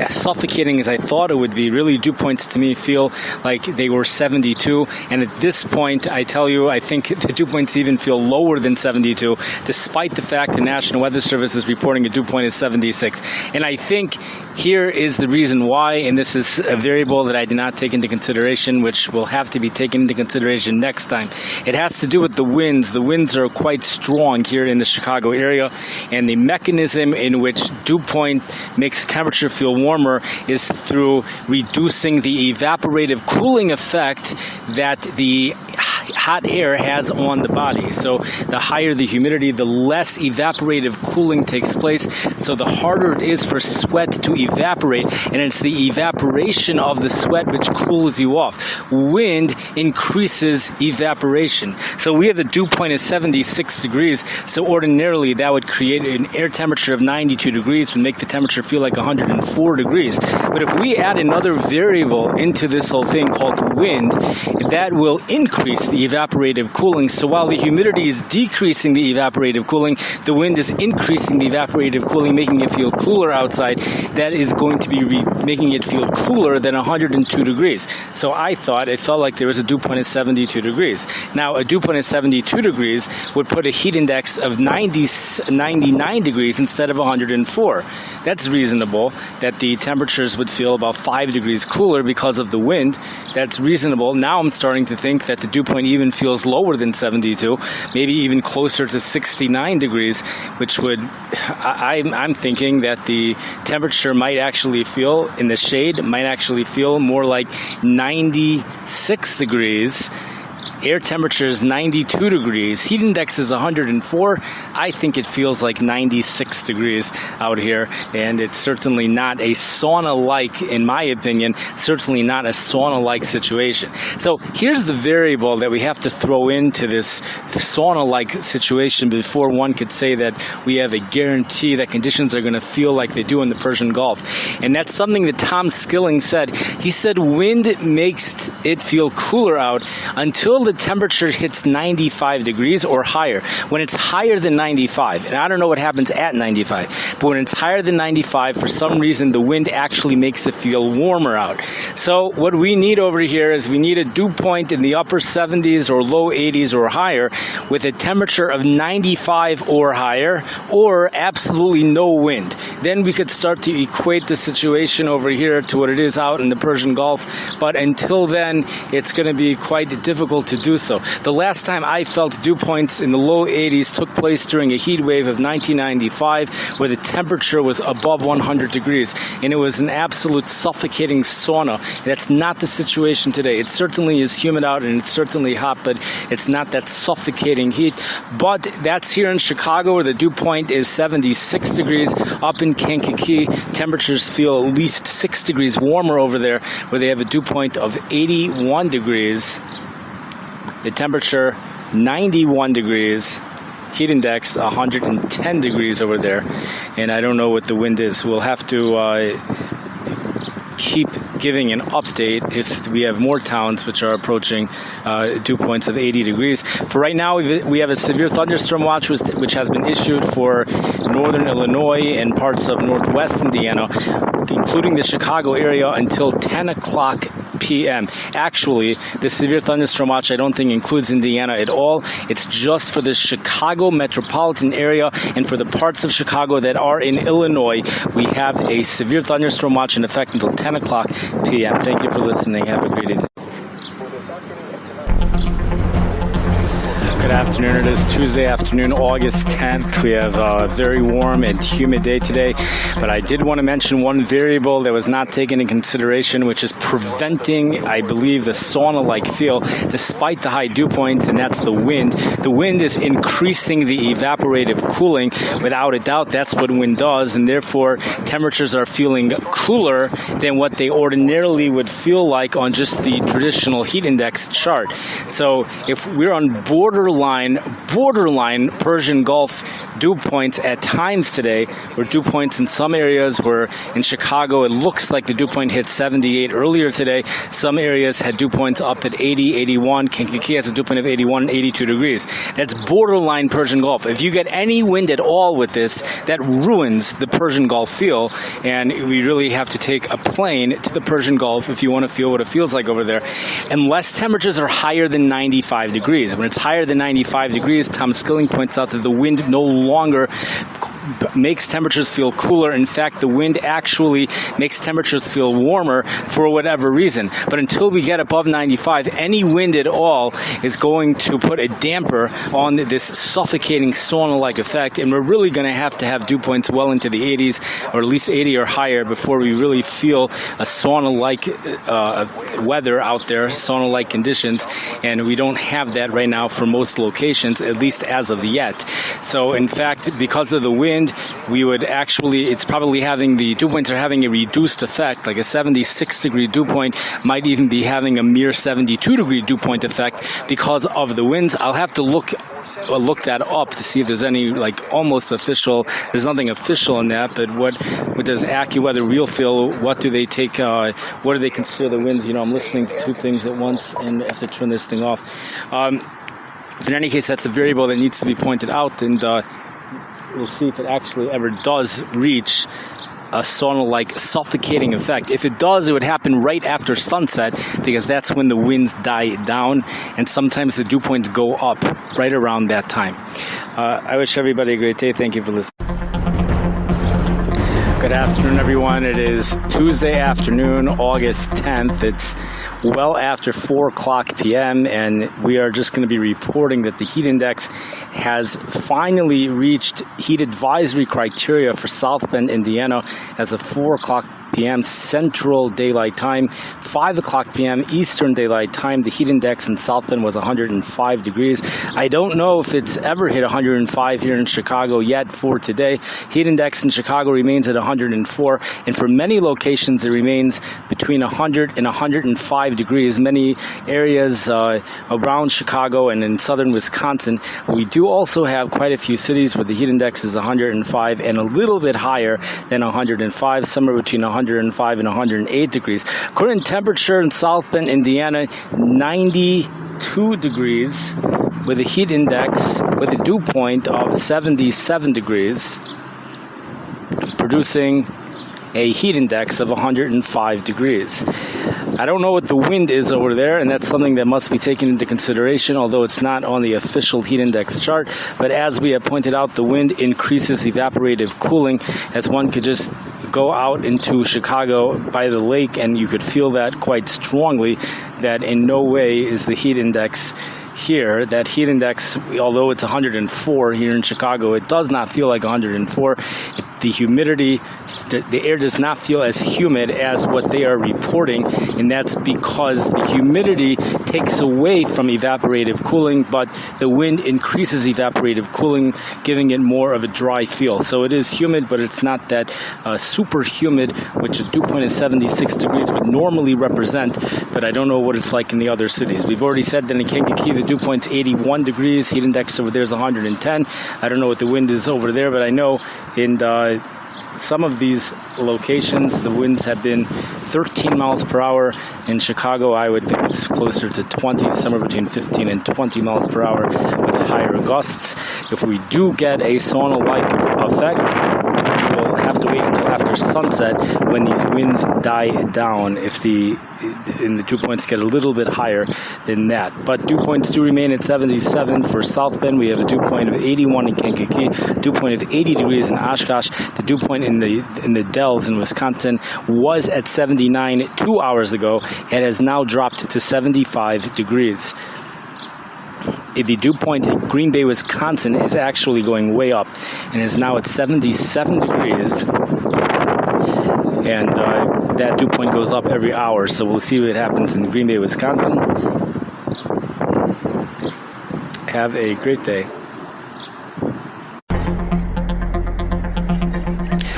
suffocating as I thought it would be. Really, dew points to me feel like they were 72, and at this point, I tell you, I think the dew points even feel lower than 72, despite the fact the National Weather Service is reporting a dew point of 76. And I think here is the reason why, and this is a variable that I did not take into consideration, which will have to be taken into consideration next time. It has to do with the winds. The winds are quite strong here in the Chicago area, and the mechanism in which dew point makes temperature feel warmer is through reducing the evaporative cooling effect that the hot air has on the body. So the higher the humidity, the less evaporative cooling takes place, so the harder it is for sweat to evaporate, and it's the evaporation of the sweat which cools you off. Wind increases evaporation. So we have the dew point of 76 degrees, so ordinarily that would create an air temperature of 92 degrees, would make the temperature feel like 104 degrees. But if we add another variable into this whole thing called wind, that will increase the evaporative cooling. So while the humidity is decreasing the evaporative cooling, the wind is increasing the evaporative cooling, making it feel cooler outside. That is going to be making it feel cooler than 102 degrees. So I thought it felt like there was a dew point of 72 degrees. Now, a dew point of 72 degrees would put a heat index of 99 degrees instead of 104. That's reasonable that the temperatures would feel about 5 degrees cooler because of the wind. That's reasonable. Now I'm starting to think that the dew point even feels lower than 72, maybe even closer to 69 degrees, which would, I'm thinking that the temperature might actually feel in the shade, might actually feel more like 96 degrees. Air temperature is 92 degrees. Heat index is 104. I think it feels like 96 degrees out here, and it's certainly not a sauna-like, in my opinion, certainly not a sauna-like situation. So here's the variable that we have to throw into this sauna-like situation before one could say that we have a guarantee that conditions are going to feel like they do in the Persian Gulf. And that's something that Tom Skilling said. He said wind makes it feel cooler out until the temperature hits 95 degrees or higher. When it's higher than 95, and I don't know what happens at 95, but when it's higher than 95, for some reason, the wind actually makes it feel warmer out. So what we need over here is we need a dew point in the upper 70s or low 80s or higher with a temperature of 95 or higher, or absolutely no wind. Then we could start to equate the situation over here to what it is out in the Persian Gulf. But until then, it's going to be quite difficult to do so. The last time I felt dew points in the low 80s took place during a heat wave of 1995, where the temperature was above 100 degrees, and it was an absolute suffocating sauna. That's not the situation today. It certainly is humid out, and it's certainly hot, but it's not that suffocating heat. But that's here in Chicago, where the dew point is 76 degrees. Up in Kankakee, temperatures feel at least 6 degrees warmer over there, where they have a dew point of 81 degrees. The temperature, 91 degrees. Heat index, 110 degrees over there. And I don't know what the wind is. We'll have to keep giving an update if we have more towns which are approaching dew points of 80 degrees. For right now, we have a severe thunderstorm watch which has been issued for northern Illinois and parts of northwest Indiana, including the Chicago area, until 10 o'clock p.m. Actually, the severe thunderstorm watch I don't think includes Indiana at all. It's just for the Chicago metropolitan area, and for the parts of Chicago that are in Illinois, we have a severe thunderstorm watch in effect until 10 o'clock p.m. Thank you for listening. Have a great evening. Good afternoon. It is Tuesday afternoon, August 10th. We have a very warm and humid day today, but I did want to mention one variable that was not taken into consideration, which is preventing, I believe, the sauna-like feel despite the high dew points, and that's the wind. The wind is increasing the evaporative cooling. Without a doubt, that's what wind does, and therefore temperatures are feeling cooler than what they ordinarily would feel like on just the traditional heat index chart. So if we're on borderline Persian Gulf dew points at times today, where dew points in some areas were in Chicago, it looks like the dew point hit 78 earlier today. Some areas had dew points up at 80, 81. Kankakee has a dew point of 81, 82 degrees. That's borderline Persian Gulf. If you get any wind at all with this, that ruins the Persian Gulf feel, and we really have to take a plane to the Persian Gulf if you want to feel what it feels like over there, unless temperatures are higher than 95 degrees. When it's higher than 95 degrees, Tom Skilling points out that the wind no longer makes temperatures feel cooler. In fact, the wind actually makes temperatures feel warmer for whatever reason. But until we get above 95, any wind at all is going to put a damper on this suffocating sauna-like effect, and we're really going to have dew points well into the 80s, or at least 80 or higher, before we really feel a sauna-like weather out there, sauna-like conditions, and we don't have that right now for most locations, at least as of yet. So in fact, because of the wind, we would actually, it's probably having, the dew points are having a reduced effect, like a 76 degree dew point might even be having a mere 72 degree dew point effect because of the winds. I'll have to look look that up to see if there's any like almost official. There's nothing official in that, but what does AccuWeather Real feel? What do they take? What do they consider the winds? I'm listening to two things at once, and I have to turn this thing off. In any case, that's a variable that needs to be pointed out, and we'll see if it actually ever does reach a sauna-like suffocating effect. If it does, it would happen right after sunset, because that's when the winds die down, and sometimes the dew points go up right around that time. I wish everybody a great day. Thank you for listening. Good afternoon, everyone. It is Tuesday afternoon, August 10th. It's well after 4 o'clock p.m., and we are just going to be reporting that the heat index has finally reached heat advisory criteria for South Bend, Indiana, as of 4 o'clock p.m. Central Daylight Time, 5 o'clock p.m. Eastern Daylight Time. The heat index in South Bend was 105 degrees. I don't know if it's ever hit 105 here in Chicago yet for today. Heat index in Chicago remains at 104, and for many locations it remains between 100 and 105 degrees. Many areas around Chicago and in southern Wisconsin. We do also have quite a few cities where the heat index is 105 and a little bit higher than 105, somewhere between 105 and 108 degrees. Current temperature in South Bend, Indiana, 92 degrees with a heat index with a dew point of 77 degrees, producing a heat index of 105 degrees. I don't know what the wind is over there, and that's something that must be taken into consideration, although it's not on the official heat index chart. But as we have pointed out, the wind increases evaporative cooling, as one could just go out into Chicago by the lake, and you could feel that quite strongly, that in no way is the heat index here. That heat index, although it's 104 here in Chicago, it does not feel like 104. The humidity, the air does not feel as humid as what they are reporting, and that's because the humidity takes away from evaporative cooling, but the wind increases evaporative cooling, giving it more of a dry feel. So it is humid, but it's not that super humid, which a dew point of 76 degrees would normally represent, but I don't know what it's like in the other cities. We've already said that in Kankakee, the dew point's 81 degrees, heat index over there is 110. I don't know what the wind is over there, but I know in some of these locations, the winds have been 13 miles per hour. In Chicago, I would think it's closer to 20, somewhere between 15 and 20 miles per hour with higher gusts. If we do get a sauna-like effect, we'll have to wait until after sunset when these winds die down, if the dew points get a little bit higher than that. But dew points do remain at 77 for South Bend. We have a dew point of 81 in Kankakee, dew point of 80 degrees in Oshkosh. The dew point in the Dells in Wisconsin was at 79 2 hours ago. It has now dropped to 75 degrees. The dew point in Green Bay, Wisconsin is actually going way up and is now at 77 degrees. And that dew point goes up every hour, so we'll see what happens in Green Bay, Wisconsin. Have a great day.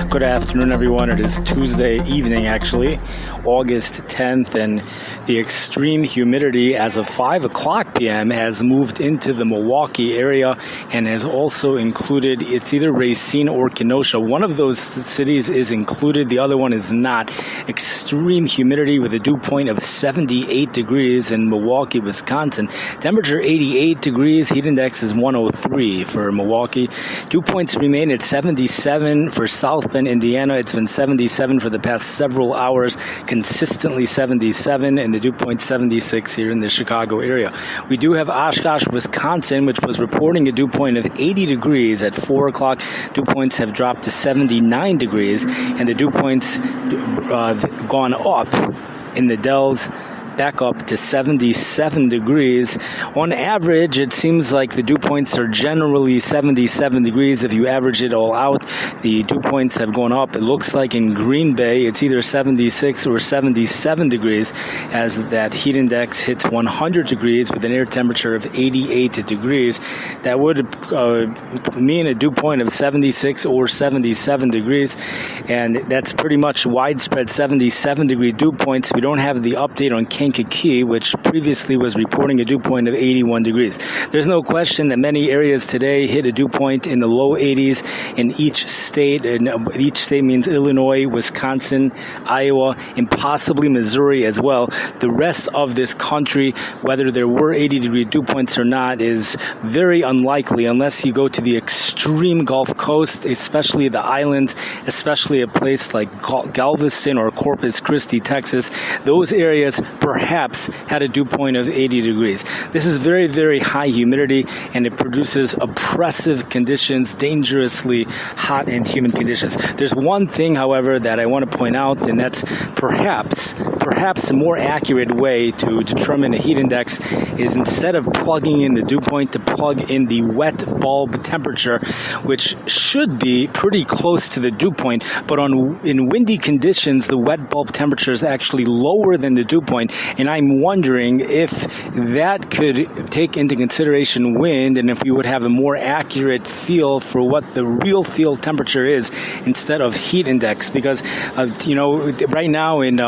Good afternoon, everyone. It is Tuesday evening, actually, August 10th, and the extreme humidity as of 5 o'clock p.m. has moved into the Milwaukee area and has also included, it's either Racine or Kenosha. One of those cities is included, the other one is not. Extreme humidity with a dew point of 78 degrees in Milwaukee, Wisconsin. Temperature 88 degrees, heat index is 103 for Milwaukee. Dew points remain at 77 for South Bend, Indiana. It's been 77 for the past several hours, consistently 77, and the dew point 76 here in the Chicago area. We do have Oshkosh, Wisconsin, which was reporting a dew point of 80 degrees at 4 o'clock. Dew points have dropped to 79 degrees, and the dew points have gone up in the Dells, back up to 77 degrees. On average, it seems like the dew points are generally 77 degrees. If you average it all out, the dew points have gone up. It looks like in Green Bay, it's either 76 or 77 degrees as that heat index hits 100 degrees with an air temperature of 88 degrees. That would mean a dew point of 76 or 77 degrees, and that's pretty much widespread 77 degree dew points. We don't have the update on Kankakee, which previously was reporting a dew point of 81 degrees. There's no question that many areas today hit a dew point in the low 80s in each state, and each state means Illinois, Wisconsin, Iowa, and possibly Missouri as well. The rest of this country, whether there were 80-degree dew points or not, is very unlikely unless you go to the extreme Gulf Coast, especially the islands, especially a place like Galveston or Corpus Christi, Texas. Those areas perhaps had a dew point of 80 degrees. This is very, very high humidity, and it produces oppressive conditions, dangerously hot and humid conditions. There's one thing, however, that I want to point out, and that's perhaps a more accurate way to determine a heat index is, instead of plugging in the dew point, to plug in the wet bulb temperature, which should be pretty close to the dew point, but in windy conditions, the wet bulb temperature is actually lower than the dew point, and I'm wondering if that could take into consideration wind, and if we would have a more accurate feel for what the real field temperature is instead of heat index, because right now in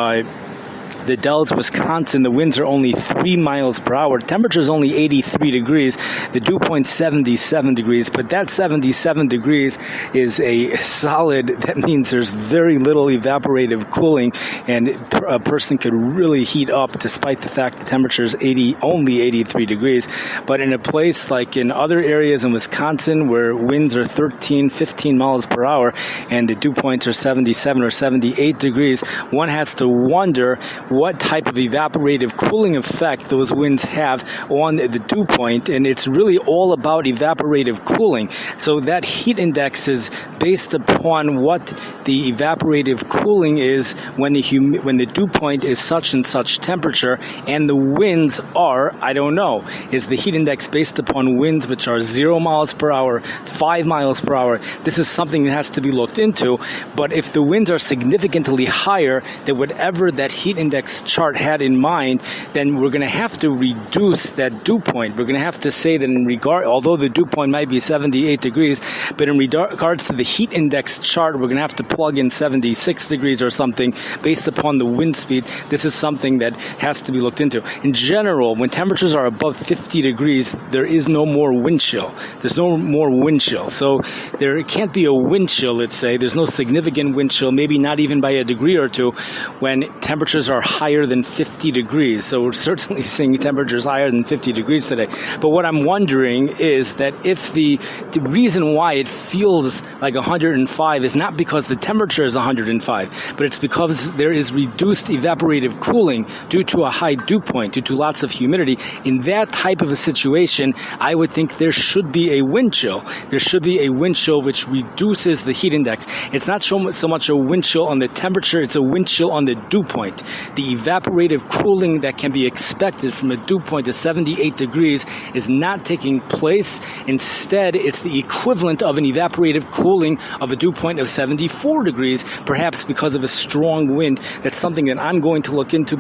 the Dells, Wisconsin, the winds are only 3 miles per hour. Temperature is only 83 degrees. The dew point 77 degrees. But that 77 degrees is a solid. That means there's very little evaporative cooling, and a person could really heat up despite the fact the temperature is only 83 degrees. But in a place like in other areas in Wisconsin where winds are 13, 15 miles per hour and the dew points are 77 or 78 degrees, one has to wonder what type of evaporative cooling effect those winds have on the dew point, and it's really all about evaporative cooling. So that heat index is based upon what the evaporative cooling is when the dew point is such and such temperature, and the winds are, I don't know, is the heat index based upon winds which are 0 miles per hour, 5 miles per hour? This is something that has to be looked into, but if the winds are significantly higher than whatever that heat index chart had in mind, then we're going to have to reduce that dew point. We're going to have to say that although the dew point might be 78 degrees, but in regards to the heat index chart, we're going to have to plug in 76 degrees or something based upon the wind speed. This is something that has to be looked into. In general, when temperatures are above 50 degrees, there is no more wind chill. There's no more wind chill. So there can't be a wind chill, let's say. There's no significant wind chill, maybe not even by a degree or two, when temperatures are higher than 50 degrees. So we're certainly seeing temperatures higher than 50 degrees today. But what I'm wondering is that if the reason why it feels like 105 is not because the temperature is 105, but it's because there is reduced evaporative cooling due to a high dew point, due to lots of humidity. In that type of a situation, I would think there should be a wind chill. There should be a wind chill which reduces the heat index. It's not so much a wind chill on the temperature, it's a wind chill on the dew point. The evaporative cooling that can be expected from a dew point of 78 degrees is not taking place. Instead, it's the equivalent of an evaporative cooling of a dew point of 74 degrees, perhaps because of a strong wind. That's something that I'm going to look into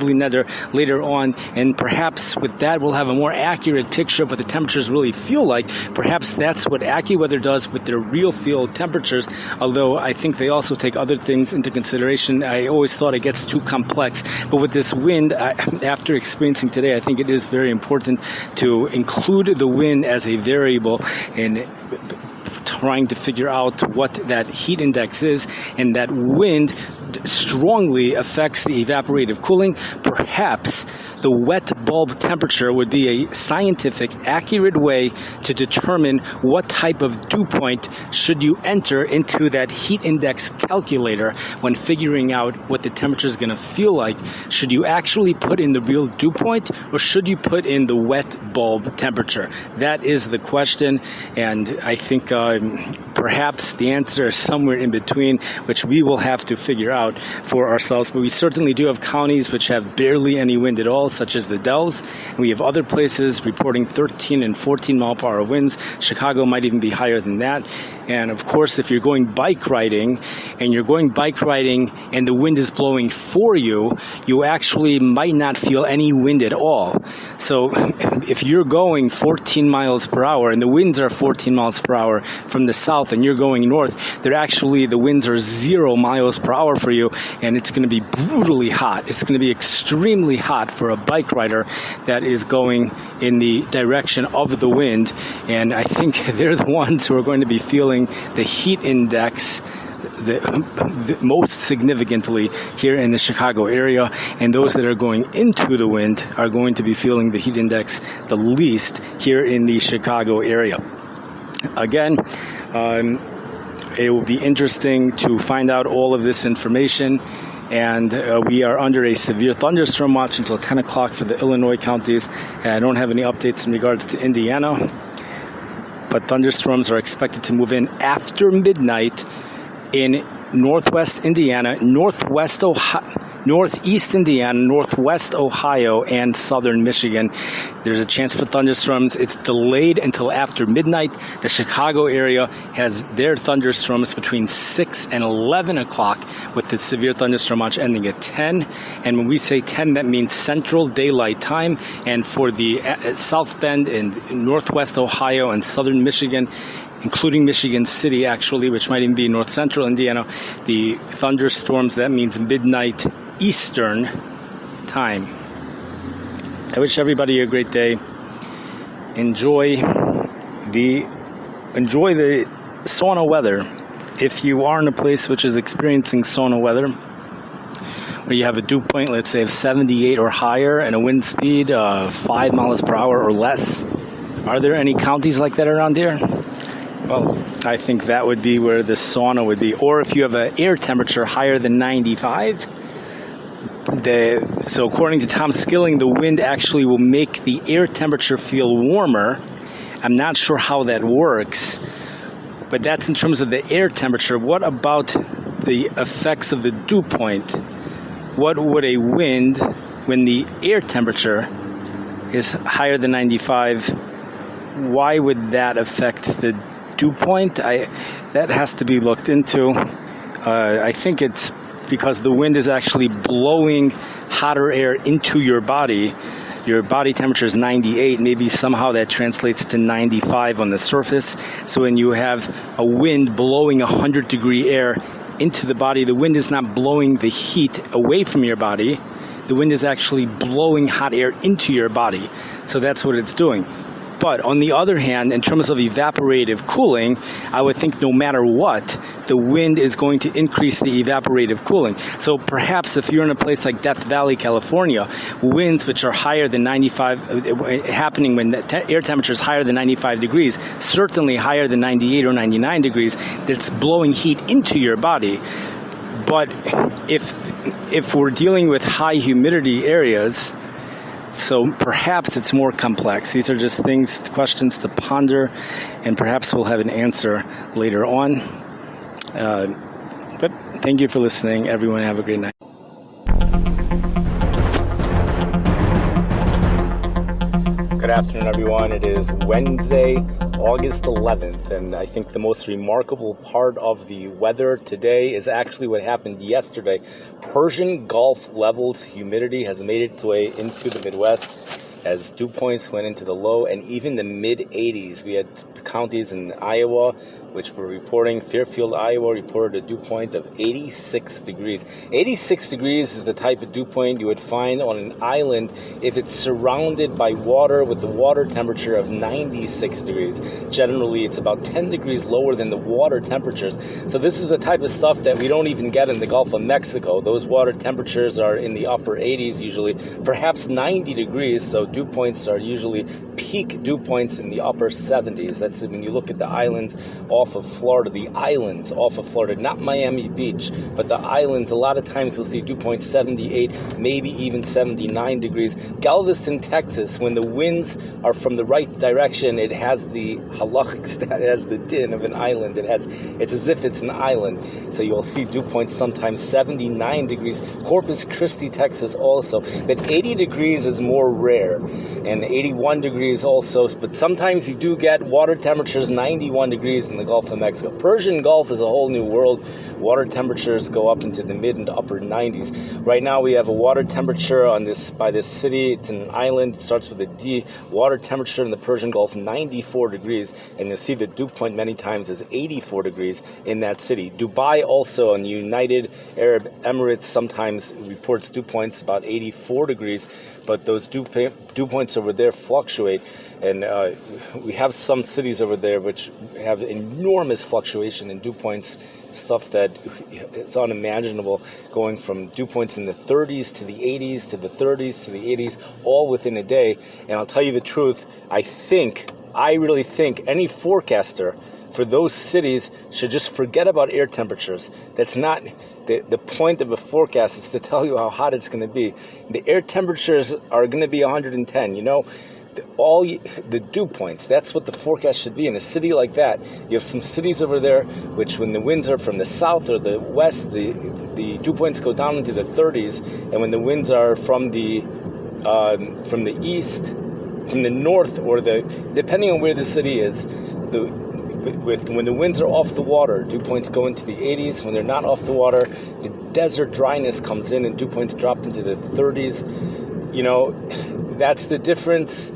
later on, and perhaps with that we'll have a more accurate picture of what the temperatures really feel like. Perhaps that's what AccuWeather does with their real field temperatures, although I think they also take other things into consideration. I always thought it gets too complex. But with this wind, after experiencing today, I think it is very important to include the wind as a variable in trying to figure out what that heat index is, and that wind strongly affects the evaporative cooling. Perhaps the wet bulb temperature would be a scientific, accurate way to determine what type of dew point should you enter into that heat index calculator when figuring out what the temperature is going to feel like. Should you actually put in the real dew point, or should you put in the wet bulb temperature? That is the question, and I think perhaps the answer is somewhere in between, which we will have to figure out for ourselves. But we certainly do have counties which have barely any wind at all, such as the Dells, and we have other places reporting 13 and 14 mile per hour winds. Chicago might even be higher than that. And of course, if you're going bike riding and the wind is blowing for you, you actually might not feel any wind at all. So if you're going 14 miles per hour and the winds are 14 miles per hour from the south and you're going north, the winds are 0 miles per hour for for you, and it's going to be brutally hot. It's going to be extremely hot for a bike rider that is going in the direction of the wind, and I think they're the ones who are going to be feeling the heat index the most significantly here in the Chicago area, and those that are going into the wind are going to be feeling the heat index the least here in the Chicago area. Again, it will be interesting to find out all of this information, and we are under a severe thunderstorm watch until 10 o'clock for the Illinois counties, and I don't have any updates in regards to Indiana, but thunderstorms are expected to move in after midnight in northwest Indiana, northeast Indiana, northwest Ohio, and southern Michigan. There's a chance for thunderstorms. It's delayed until after midnight. The Chicago area has their thunderstorms between 6 and 11 o'clock, with the severe thunderstorm watch ending at 10. And when we say 10, that means Central Daylight Time. And for the South Bend in northwest Ohio and southern Michigan, including Michigan City, actually, which might even be north central Indiana, the thunderstorms, that means midnight Eastern time. I wish everybody a great day. Enjoy the sauna weather. If you are in a place which is experiencing sauna weather, where you have a dew point, let's say, of 78 or higher, and a wind speed of 5 miles per hour or less, are there any counties like that around here? Well, I think that would be where the sauna would be. Or if you have an air temperature higher than 95, so according to Tom Skilling, the wind actually will make the air temperature feel warmer. I'm not sure how that works, but that's in terms of the air temperature. What about the effects of the dew point? What would a wind, when the air temperature is higher than 95, why would that affect the dew point? That has to be looked into. I think it's because the wind is actually blowing hotter air into your body. Your body temperature is 98. Maybe somehow that translates to 95 on the surface. So when you have a wind blowing 100-degree air into the body, the wind is not blowing the heat away from your body. The wind is actually blowing hot air into your body. So that's what it's doing. But on the other hand, in terms of evaporative cooling, I would think no matter what, the wind is going to increase the evaporative cooling. So perhaps if you're in a place like Death Valley, California, winds which are higher than 95, happening when the air temperature is higher than 95 degrees, certainly higher than 98 or 99 degrees, that's blowing heat into your body. But if we're dealing with high humidity areas, so perhaps it's more complex. These are just questions to ponder, and perhaps we'll have an answer later on. But thank you for listening. Everyone have a great night. Good afternoon, everyone. It is Wednesday, August 11th, and I think the most remarkable part of the weather today is actually what happened yesterday. Persian Gulf levels humidity has made its way into the Midwest as dew points went into the low and even the mid-80s. We had counties in Iowa which were reporting, Fairfield, Iowa, reported a dew point of 86 degrees. 86 degrees is the type of dew point you would find on an island if it's surrounded by water with the water temperature of 96 degrees. Generally, it's about 10 degrees lower than the water temperatures. So this is the type of stuff that we don't even get in the Gulf of Mexico. Those water temperatures are in the upper 80s usually, perhaps 90 degrees, so dew points are usually peak dew points in the upper 70s. That's when you look at the islands off of Florida, not Miami Beach, but the islands. A lot of times you'll see dew points 78, maybe even 79 degrees. Galveston, Texas, when the winds are from the right direction, it has the halachic stat, it has the din of an island. It's as if it's an island. So you'll see dew points sometimes 79 degrees. Corpus Christi, Texas also. But 80 degrees is more rare. And 81 degrees degrees also, but sometimes you do get water temperatures 91 degrees in the Gulf of Mexico. Persian Gulf is a whole new world. Water temperatures go up into the mid and upper 90s. Right now we have a water temperature by this city. It's an island. It starts with a D. Water temperature in the Persian Gulf 94 degrees, and you'll see the dew point many times is 84 degrees in that city. Dubai also, and United Arab Emirates sometimes reports dew points about 84 degrees, but those dew points over there fluctuate, and we have some cities over there which have enormous fluctuation in dew points, stuff that it's unimaginable, going from dew points in the 30s to the 80s to the 30s to the 80s, all within a day. And I'll tell you the truth, I really think any forecaster for those cities should just forget about air temperatures. That's not the point of a forecast. Is to tell you how hot it's going to be. The air temperatures are going to be 110. All the dew points, that's what the forecast should be. In a city like that, you have some cities over there which, when the winds are from the south or the west, the dew points go down into the 30s, and when the winds are from the east, from the north, or depending on where the city is, when the winds are off the water, dew points go into the 80s. When they're not off the water, the desert dryness comes in and dew points drop into the 30s. That's the difference.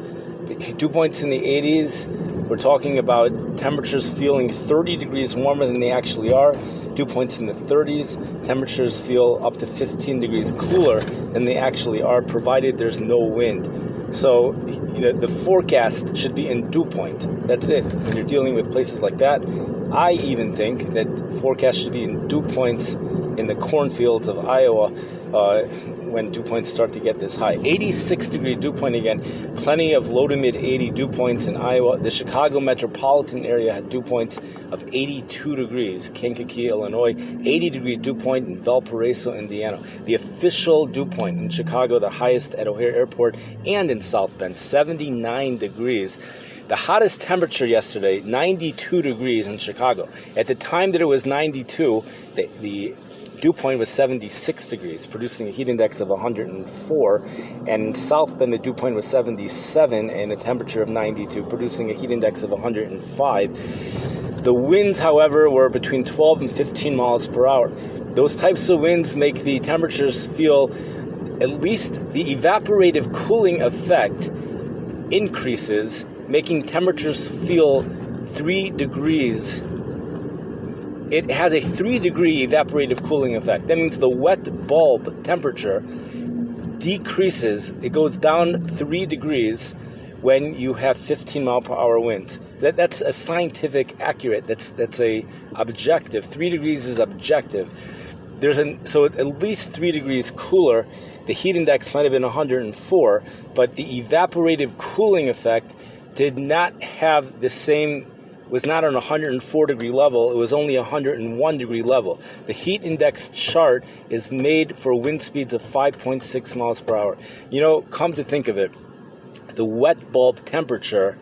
Dew points in the 80s, we're talking about temperatures feeling 30 degrees warmer than they actually are. Dew points in the 30s, temperatures feel up to 15 degrees cooler than they actually are, provided there's no wind. So, the forecast should be in dew point. That's it. When you're dealing with places like that, I even think that forecast should be in dew points in the cornfields of Iowa when dew points start to get this high. 86 degree dew point again. Plenty of low to mid 80 dew points in Iowa. The Chicago metropolitan area had dew points of 82 degrees. Kankakee, Illinois. 80 degree dew point in Valparaiso, Indiana. The official dew point in Chicago, the highest at O'Hare Airport and in South Bend, 79 degrees. The hottest temperature yesterday, 92 degrees in Chicago. At the time that it was 92, the dew point was 76 degrees, producing a heat index of 104. And in South Bend, the dew point was 77 and a temperature of 92, producing a heat index of 105. The winds, however, were between 12 and 15 miles per hour. Those types of winds make the temperatures feel, at least the evaporative cooling effect increases, making temperatures feel 3 degrees. It has a 3-degree evaporative cooling effect. That means the wet bulb temperature decreases. It goes down 3 degrees when you have 15 mile per hour winds. That's a scientific accurate. That's a objective. 3 degrees is objective. So at least 3 degrees cooler. The heat index might have been 104, but the evaporative cooling effect did not have the same, was not on a 104 degree level, it was only a 101 degree level. The heat index chart is made for wind speeds of 5.6 miles per hour. Come to think of it, the wet bulb temperature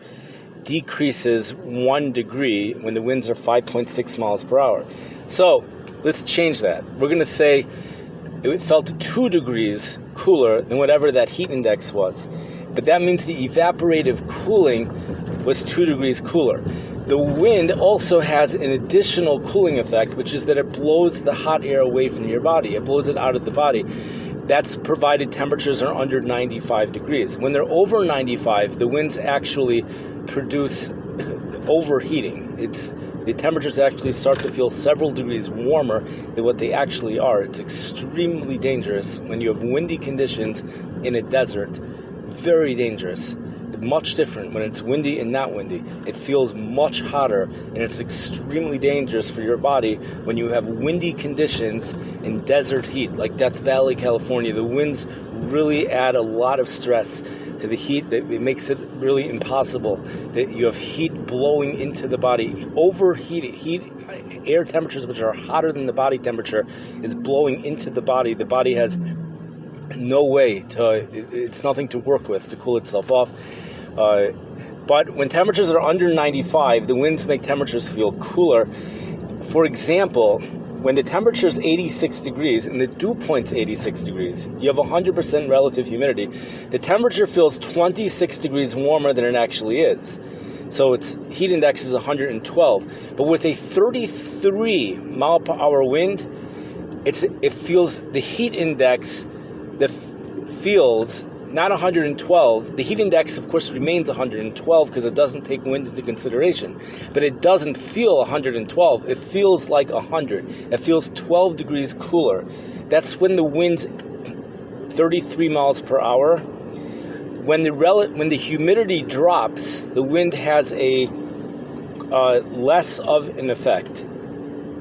decreases 1 degree when the winds are 5.6 miles per hour. So let's change that. We're going to say it felt 2 degrees cooler than whatever that heat index was. But that means the evaporative cooling was 2 degrees cooler. The wind also has an additional cooling effect, which is that it blows the hot air away from your body. It blows it out of the body. That's provided temperatures are under 95 degrees. When they're over 95, the winds actually produce overheating. The temperatures actually start to feel several degrees warmer than what they actually are. It's extremely dangerous when you have windy conditions in a desert. Very dangerous. Much different when it's windy and not windy. It feels much hotter, and it's extremely dangerous for your body when you have windy conditions in desert heat, like Death Valley, California. The winds really add a lot of stress to the heat. That it makes it really impossible that you have heat blowing into the body. Overheated air temperatures which are hotter than the body temperature is blowing into the body. The body has no way it's nothing to work with to cool itself off. But when temperatures are under 95, the winds make temperatures feel cooler. For example, when the temperature is 86 degrees and the dew point's 86 degrees, you have 100% relative humidity, the temperature feels 26 degrees warmer than it actually is. So its heat index is 112. But with a 33 mile per hour wind, it feels the heat index feels not 112. The heat index, of course, remains 112 because it doesn't take wind into consideration. But it doesn't feel 112. It feels like 100. It feels 12 degrees cooler. That's when the wind's 33 miles per hour. When the humidity drops, the wind has a less of an effect.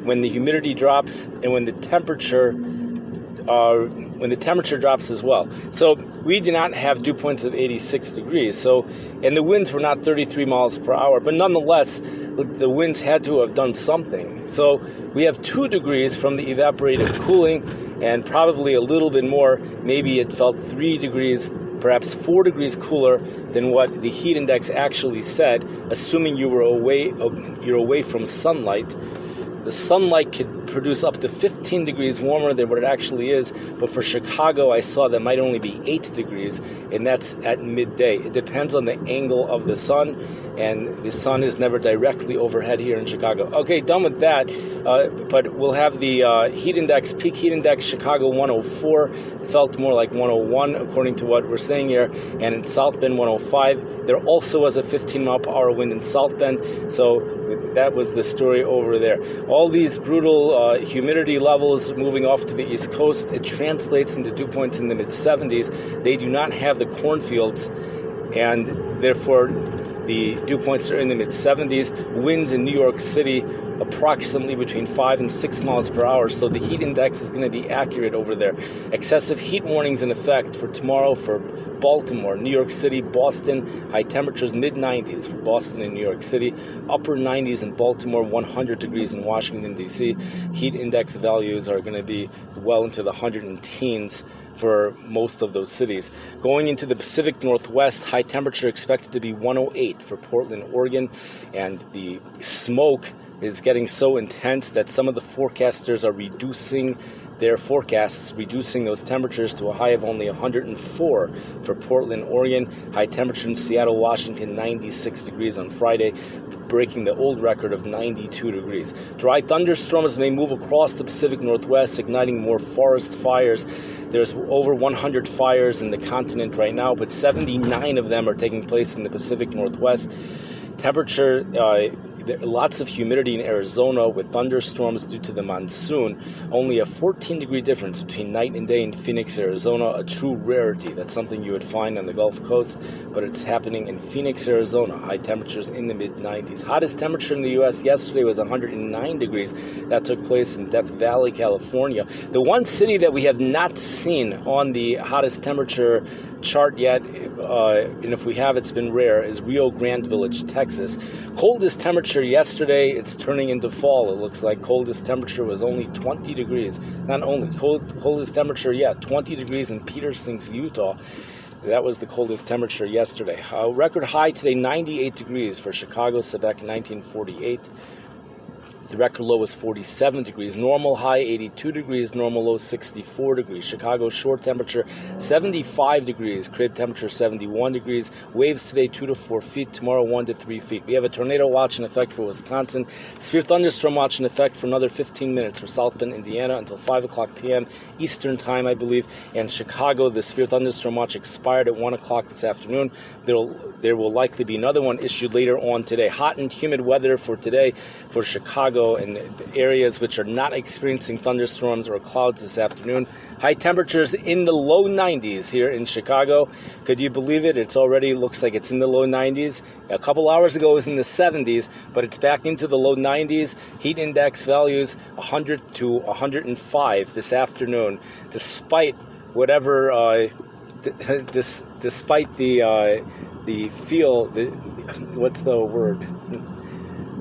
When the humidity drops and when the temperature drops as well. So we did not have dew points of 86 degrees. And the winds were not 33 miles per hour, but nonetheless, the winds had to have done something. So we have 2 degrees from the evaporative cooling, and probably a little bit more. Maybe it felt 3 degrees, perhaps 4 degrees cooler than what the heat index actually said, assuming you're away from sunlight. The sunlight could produce up to 15 degrees warmer than what it actually is, but for Chicago, I saw that might only be 8 degrees, and that's at midday. It depends on the angle of the sun, and the sun is never directly overhead here in Chicago. Okay, done with that, but we'll have the heat index, peak heat index, Chicago 104, felt more like 101 according to what we're saying here, and in South Bend 105. There also was a 15 mile per hour wind in South Bend, so that was the story over there. All these brutal humidity levels moving off to the East Coast, it translates into dew points in the mid-70s. They do not have the cornfields, and therefore the dew points are in the mid-70s. Winds in New York City approximately between 5 and 6 miles per hour, so the heat index is going to be accurate over there. Excessive heat warnings in effect for tomorrow for Baltimore, New York City, Boston. High temperatures mid-90s for Boston and New York City. Upper 90s in Baltimore, 100 degrees in Washington, D.C. Heat index values are going to be well into the 110s for most of those cities. Going into the Pacific Northwest, high temperature expected to be 108 for Portland, Oregon, and the smoke is getting so intense that some of the forecasters are reducing their forecasts, reducing those temperatures to a high of only 104 for Portland, Oregon. High temperature in Seattle, Washington, 96 degrees on Friday, breaking the old record of 92 degrees. Dry thunderstorms may move across the Pacific Northwest, igniting more forest fires. There's over 100 fires in the continent right now, but 79 of them are taking place in the Pacific Northwest. Temperature, lots of humidity in Arizona with thunderstorms due to the monsoon. Only a 14-degree difference between night and day in Phoenix, Arizona, a true rarity. That's something you would find on the Gulf Coast, but it's happening in Phoenix, Arizona. High temperatures in the mid-90s. Hottest temperature in the U.S. yesterday was 109 degrees. That took place in Death Valley, California. The one city that we have not seen on the hottest temperature chart yet, and if we have, it's been rare, is Rio Grande Village, Texas. Coldest temperature yesterday, it's turning into fall. It looks like coldest temperature was only 20 degrees. Not only, coldest temperature, 20 degrees in Peterson, Utah. That was the coldest temperature yesterday. Record high today, 98 degrees for Chicago, Quebec, 1948. The record low was 47 degrees. Normal high, 82 degrees. Normal low, 64 degrees. Chicago shore temperature, 75 degrees. Crib temperature, 71 degrees. Waves today, 2 to 4 feet. Tomorrow, 1 to 3 feet. We have a tornado watch in effect for Wisconsin. Severe thunderstorm watch in effect for another 15 minutes for South Bend, Indiana, until 5 o'clock p.m. Eastern time, I believe. And Chicago, the severe thunderstorm watch expired at 1 o'clock this afternoon. There will likely be another one issued later on today. Hot and humid weather for today for Chicago and the areas which are not experiencing thunderstorms or clouds this afternoon. High temperatures in the low 90s here in Chicago. Could you believe it? It's already looks like it's in the low 90s. A couple hours ago it was in the 70s, but it's back into the low 90s. Heat index values 100 to 105 this afternoon, despite whatever despite the what's the word?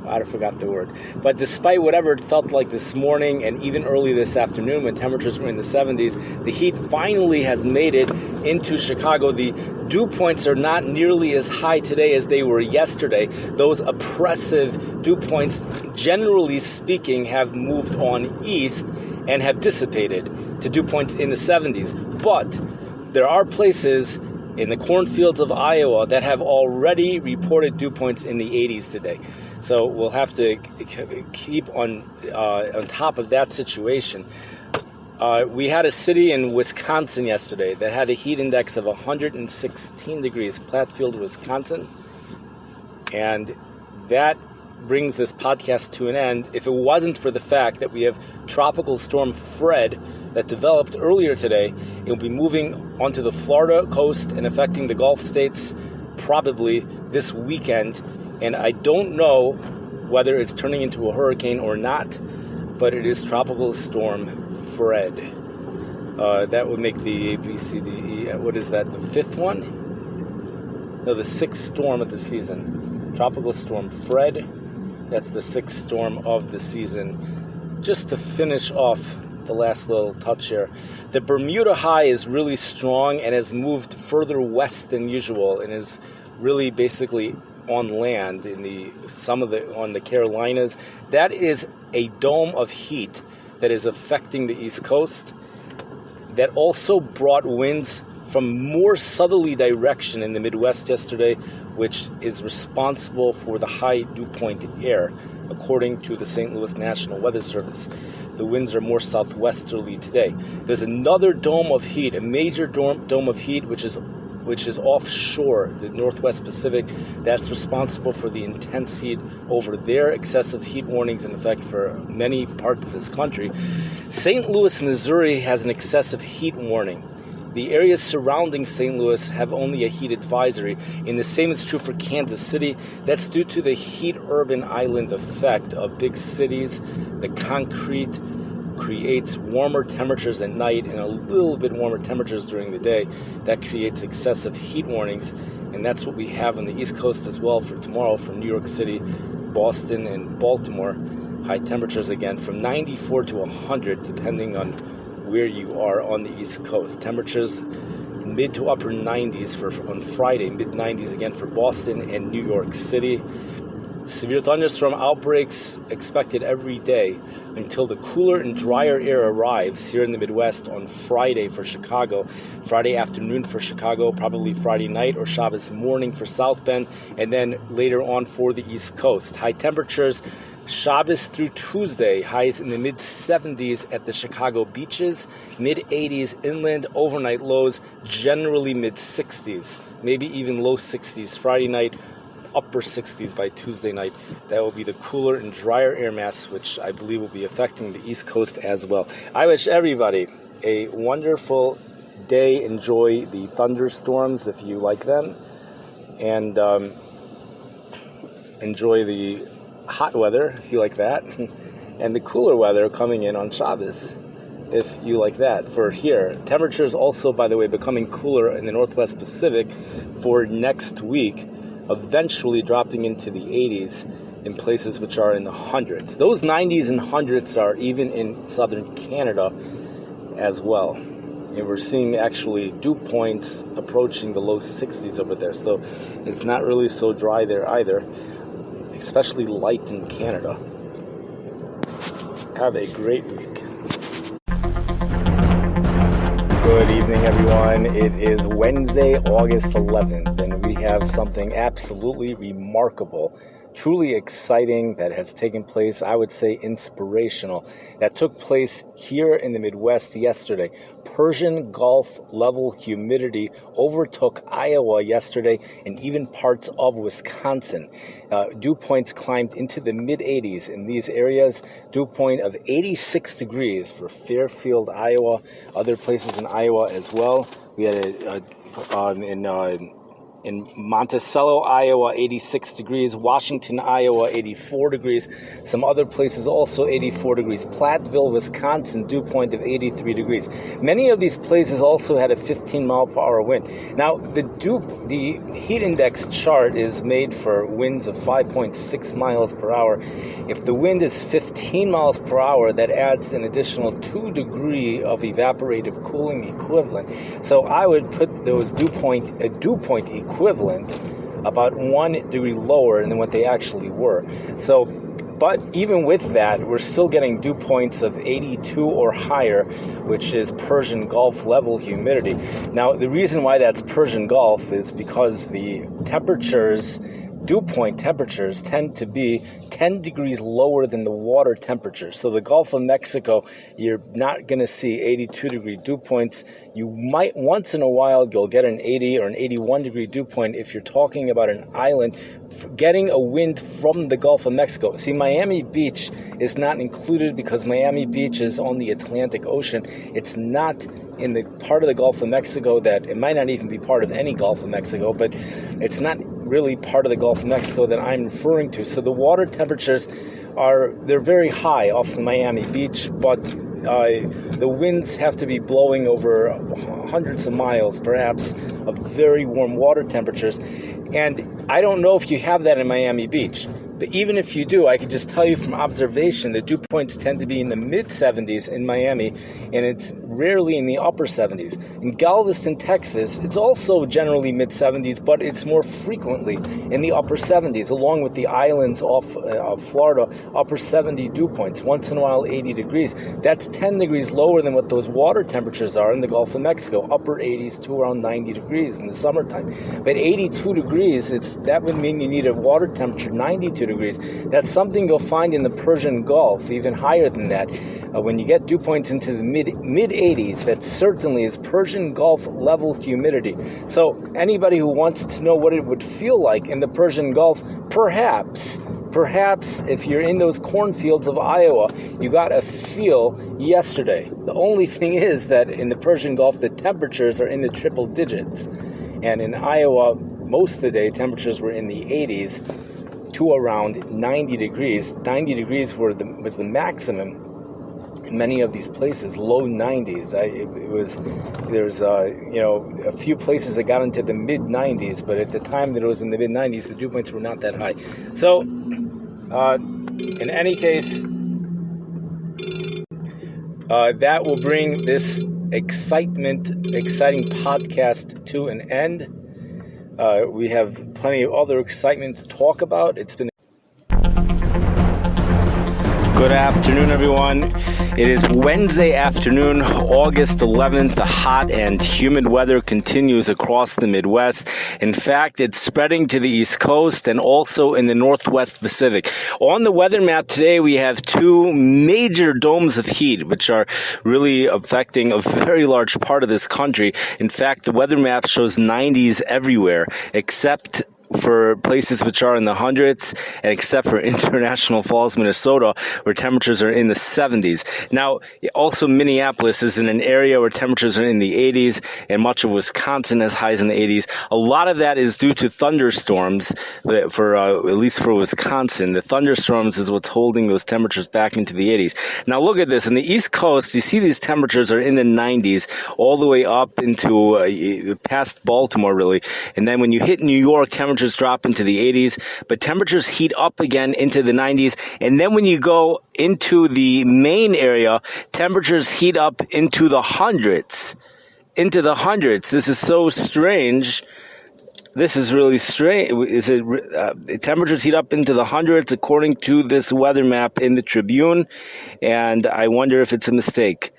I forgot the word. But despite whatever it felt like this morning and even early this afternoon when temperatures were in the 70s, the heat finally has made it into Chicago. The dew points are not nearly as high today as they were yesterday. Those oppressive dew points, generally speaking, have moved on east and have dissipated to dew points in the 70s. But there are places in the cornfields of Iowa that have already reported dew points in the 80s today. So we'll have to keep on top of that situation. We had a city in Wisconsin yesterday that had a heat index of 116 degrees, Plattfield, Wisconsin. And that brings this podcast to an end. If it wasn't for the fact that we have Tropical Storm Fred that developed earlier today, it will be moving onto the Florida coast and affecting the Gulf states probably this weekend. And I don't know whether it's turning into a hurricane or not, but it is Tropical Storm Fred. That would make the A, B, C, D, E, what is that, the fifth one? No, the sixth storm of the season. Tropical Storm Fred, that's the sixth storm of the season. Just to finish off the last little touch here, the Bermuda high is really strong and has moved further west than usual and is really basically on land on the Carolinas. That is a dome of heat that is affecting the East Coast. That also brought winds from more southerly direction in the Midwest yesterday, which is responsible for the high dew point air, according to the St. Louis National Weather Service. The winds are more southwesterly today. There's another dome of heat, a major dome of heat, which is offshore, the Northwest Pacific. That's responsible for the intense heat over there. Excessive heat warnings in effect for many parts of this country. St. Louis, Missouri has an excessive heat warning. The areas surrounding St. Louis have only a heat advisory, and the same is true for Kansas City. That's due to the heat urban island effect of big cities. The concrete creates warmer temperatures at night and a little bit warmer temperatures during the day. That creates excessive heat warnings, and that's what we have on the East Coast as well for tomorrow from New York City, Boston, and Baltimore. High temperatures again from 94 to 100 depending on where you are on the East Coast. Temperatures mid to upper 90s on Friday, mid 90s again for Boston and New York City. Severe thunderstorm outbreaks expected every day until the cooler and drier air arrives here in the Midwest on Friday for Chicago, Friday afternoon for Chicago, probably Friday night or Shabbos morning for South Bend, and then later on for the East Coast. High temperatures Shabbos through Tuesday, highs in the mid-70s at the Chicago beaches, mid-80s inland, overnight lows generally mid-60s, maybe even low 60s Friday night, upper 60s by Tuesday night. That will be the cooler and drier air mass, which I believe will be affecting the East Coast as well. I wish everybody a wonderful day. Enjoy the thunderstorms if you like them, and enjoy the hot weather if you like that, and the cooler weather coming in on Shabbos if you like that. For here, temperatures also, by the way, becoming cooler in the Northwest Pacific for next week, eventually dropping into the 80s in places which are in the hundreds. Those 90s and hundreds are even in southern Canada as well. And we're seeing actually dew points approaching the low 60s over there. So it's not really so dry there either, especially light in Canada. Have a great week. Good evening, everyone. It is Wednesday, August 11th, and we have something absolutely remarkable, truly exciting that has taken place, I would say inspirational, that took place here in the Midwest yesterday. Persian Gulf level humidity overtook Iowa yesterday and even parts of Wisconsin. Dew points climbed into the mid-80s in these areas. Dew point of 86 degrees for Fairfield, Iowa, other places in Iowa as well. We had in Monticello, Iowa, 86 degrees. Washington, Iowa, 84 degrees. Some other places also 84 degrees. Platteville, Wisconsin, dew point of 83 degrees. Many of these places also had a 15 mile per hour wind. Now, the heat index chart is made for winds of 5.6 miles per hour. If the wind is 15 miles per hour, that adds an additional 2 degrees of evaporative cooling equivalent. So I would put those dew point equivalent about 1 degree lower than what they actually were. So, but even with that, we're still getting dew points of 82 or higher, which is Persian Gulf level humidity. Now, the reason why that's Persian Gulf is because the dew point temperatures tend to be 10 degrees lower than the water temperature. So the Gulf of Mexico, you're not going to see 82 degree dew points. You might once in a while you'll get an 80 or an 81 degree dew point if you're talking about an island getting a wind from the Gulf of Mexico. See, Miami Beach is not included because Miami Beach is on the Atlantic Ocean. It's not in the part of the Gulf of Mexico that it might not even be part of any Gulf of Mexico, but it's not really part of the Gulf of Mexico that I'm referring to. So the water temperatures they're very high off the Miami Beach, but the winds have to be blowing over hundreds of miles, perhaps, of very warm water temperatures. And I don't know if you have that in Miami Beach. But even if you do, I can just tell you from observation, the dew points tend to be in the mid-70s in Miami, and it's rarely in the upper 70s. In Galveston, Texas, it's also generally mid-70s, but it's more frequently in the upper 70s, along with the islands off of Florida, upper 70 dew points, once in a while 80 degrees. That's 10 degrees lower than what those water temperatures are in the Gulf of Mexico, upper 80s to around 90 degrees in the summertime. But 82 degrees, that would mean you need a water temperature 92 degrees. That's something you'll find in the Persian Gulf, even higher than that. When you get dew points into the mid-80s, that certainly is Persian Gulf level humidity. So anybody who wants to know what it would feel like in the Persian Gulf, perhaps if you're in those cornfields of Iowa, you got a feel yesterday. The only thing is that in the Persian Gulf, the temperatures are in the triple digits. And in Iowa, most of the day, temperatures were in the 80s to around 90 degrees. 90 degrees was the maximum in many of these places, low 90s. There's a few places that got into the mid 90s, but at the time that it was in the mid 90s, the dew points were not that high. So, in any case, that will bring this exciting podcast to an end. We have plenty of other excitement to talk about. It's been Good afternoon, everyone. It is Wednesday afternoon, August 11th. The hot and humid weather continues across the Midwest. In fact, it's spreading to the East Coast and also in the Northwest Pacific. On the weather map today, we have two major domes of heat, which are really affecting a very large part of this country. In fact, the weather map shows 90s everywhere, except for places which are in the hundreds, and except for International Falls, Minnesota, where temperatures are in the 70s. Now, also Minneapolis is in an area where temperatures are in the 80s, and much of Wisconsin has highs in the 80s. A lot of that is due to thunderstorms, at least for Wisconsin. The thunderstorms is what's holding those temperatures back into the 80s. Now, look at this. In the East Coast, you see these temperatures are in the 90s, all the way up into past Baltimore, really. And then when you hit New York, temperatures drop into the 80s, but temperatures heat up again into the 90s. And then when you go into the Maine area, temperatures heat up into the hundreds. This is so strange. This is really strange. Temperatures heat up into the hundreds according to this weather map in the Tribune, and I wonder if it's a mistake.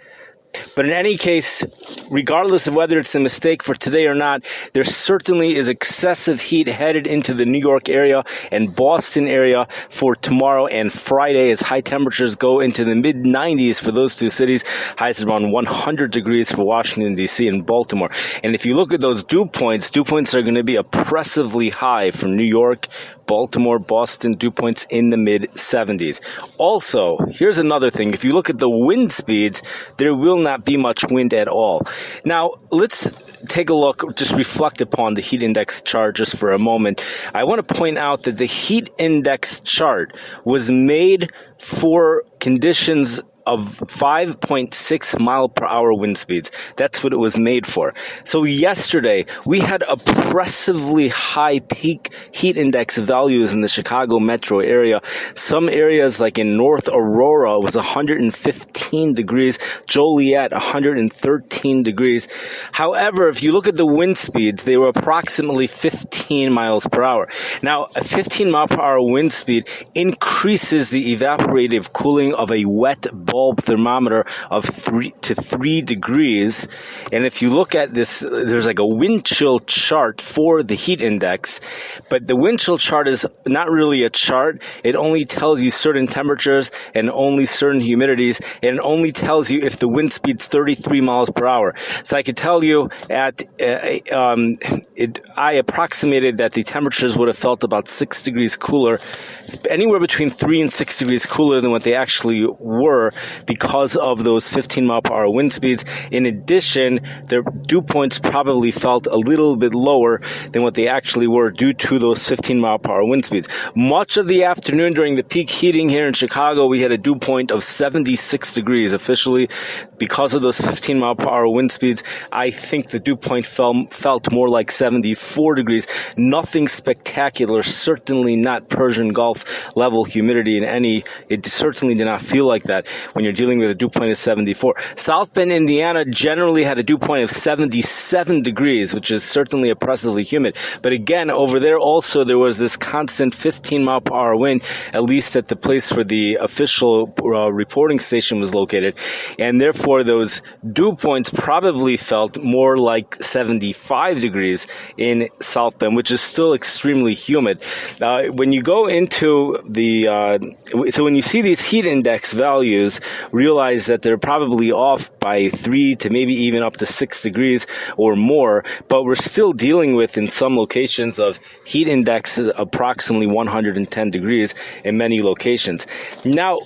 But in any case, regardless of whether it's a mistake for today or not, there certainly is excessive heat headed into the New York area and Boston area for tomorrow and Friday as high temperatures go into the mid-90s for those two cities. Highs around 100 degrees for Washington, D.C. and Baltimore. And if you look at those dew points are going to be oppressively high for New York, Baltimore, Boston, dew points in the mid-70s. Also, here's another thing. If you look at the wind speeds, there will not be much wind at all. Now, let's take a look, just reflect upon the heat index chart just for a moment, I want to point out that the heat index chart was made for conditions of 5.6 mile per hour wind speeds. That's what it was made for. So yesterday, we had oppressively high peak heat index values in the Chicago metro area. Some areas like in North Aurora was 115 degrees, Joliet 113 degrees. However, if you look at the wind speeds, they were approximately 15 miles per hour. Now, a 15 mile per hour wind speed increases the evaporative cooling of a wet bulb thermometer of 3 to 3 degrees. And if you look at this, there's like a wind chill chart for the heat index, but the wind chill chart is not really a chart. It only tells you certain temperatures and only certain humidities, and it only tells you if the wind speed's 33 miles per hour. So I could tell you I approximated that the temperatures would have felt about 6 degrees cooler, anywhere between 3 and 6 degrees cooler than what they actually were, because of those 15 mile per hour wind speeds. In addition, their dew points probably felt a little bit lower than what they actually were due to those 15 mile per hour wind speeds. Much of the afternoon during the peak heating here in Chicago, we had a dew point of 76 degrees officially. Because of those 15 mile per hour wind speeds, I think the dew point felt more like 74 degrees. Nothing spectacular, certainly not Persian Gulf level humidity in any. It certainly did not feel like that when you're dealing with a dew point of 74. South Bend, Indiana generally had a dew point of 77 degrees, which is certainly oppressively humid. But again, over there also there was this constant 15 mile per hour wind, at least at the place where the official reporting station was located. And therefore those dew points probably felt more like 75 degrees in South Bend, which is still extremely humid. When you go into so when you see these heat index values, realize that they're probably off by 3 to maybe even up to 6 degrees or more, but we're still dealing with, in some locations, of heat index approximately 110 degrees in many locations. Now,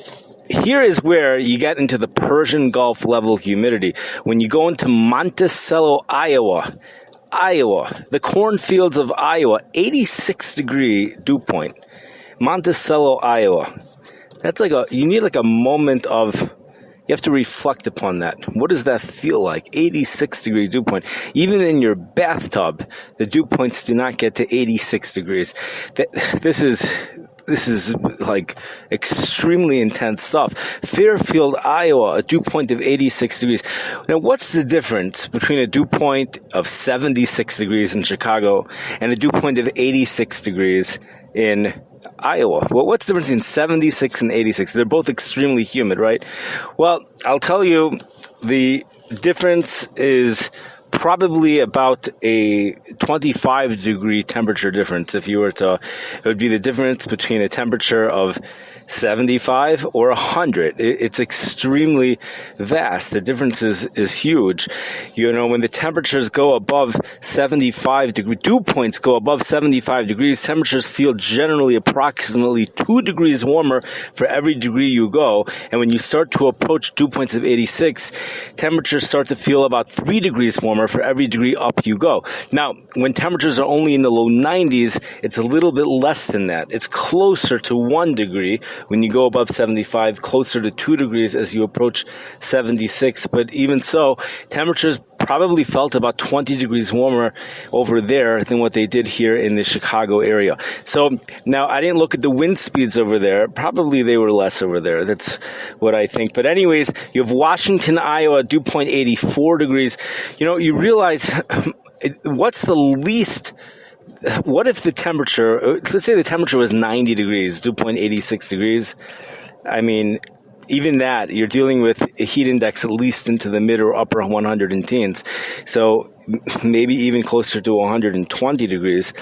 here is where you get into the Persian Gulf level humidity. When you go into Monticello, Iowa, the cornfields of Iowa, 86 degree dew point. Monticello, Iowa. That's you need like a moment of, you have to reflect upon that. What does that feel like? 86 degree dew point. Even in your bathtub, the dew points do not get to 86 degrees. This is like extremely intense stuff. Fairfield, Iowa, a dew point of 86 degrees. Now, what's the difference between a dew point of 76 degrees in Chicago and a dew point of 86 degrees in Iowa? Well, what's the difference in 76 and 86? They're both extremely humid, right? Well, I'll tell you, the difference is probably about a 25 degree temperature difference. If you were to, it would be the difference between a temperature of 75 or 100. It's extremely vast. The difference is huge. You know, when the temperatures go above 75 degrees, dew points go above 75 degrees, temperatures feel generally approximately 2 degrees warmer for every degree you go. And when you start to approach dew points of 86, temperatures start to feel about 3 degrees warmer for every degree up you go. Now, when temperatures are only in the low 90s, it's a little bit less than that. It's closer to 1 degree. When you go above 75, closer to 2 degrees as you approach 76. But even so, temperatures probably felt about 20 degrees warmer over there than what they did here in the Chicago area. So now I didn't look at the wind speeds over there. Probably they were less over there. That's what I think. But anyways, you have Washington, Iowa, dew point 84 degrees. You know, you realize what's the least. What if the temperature, let's say the temperature was 90 degrees, dew point 86 degrees. I mean, even that, you're dealing with a heat index at least into the mid or upper 110s. So maybe even closer to 120 degrees.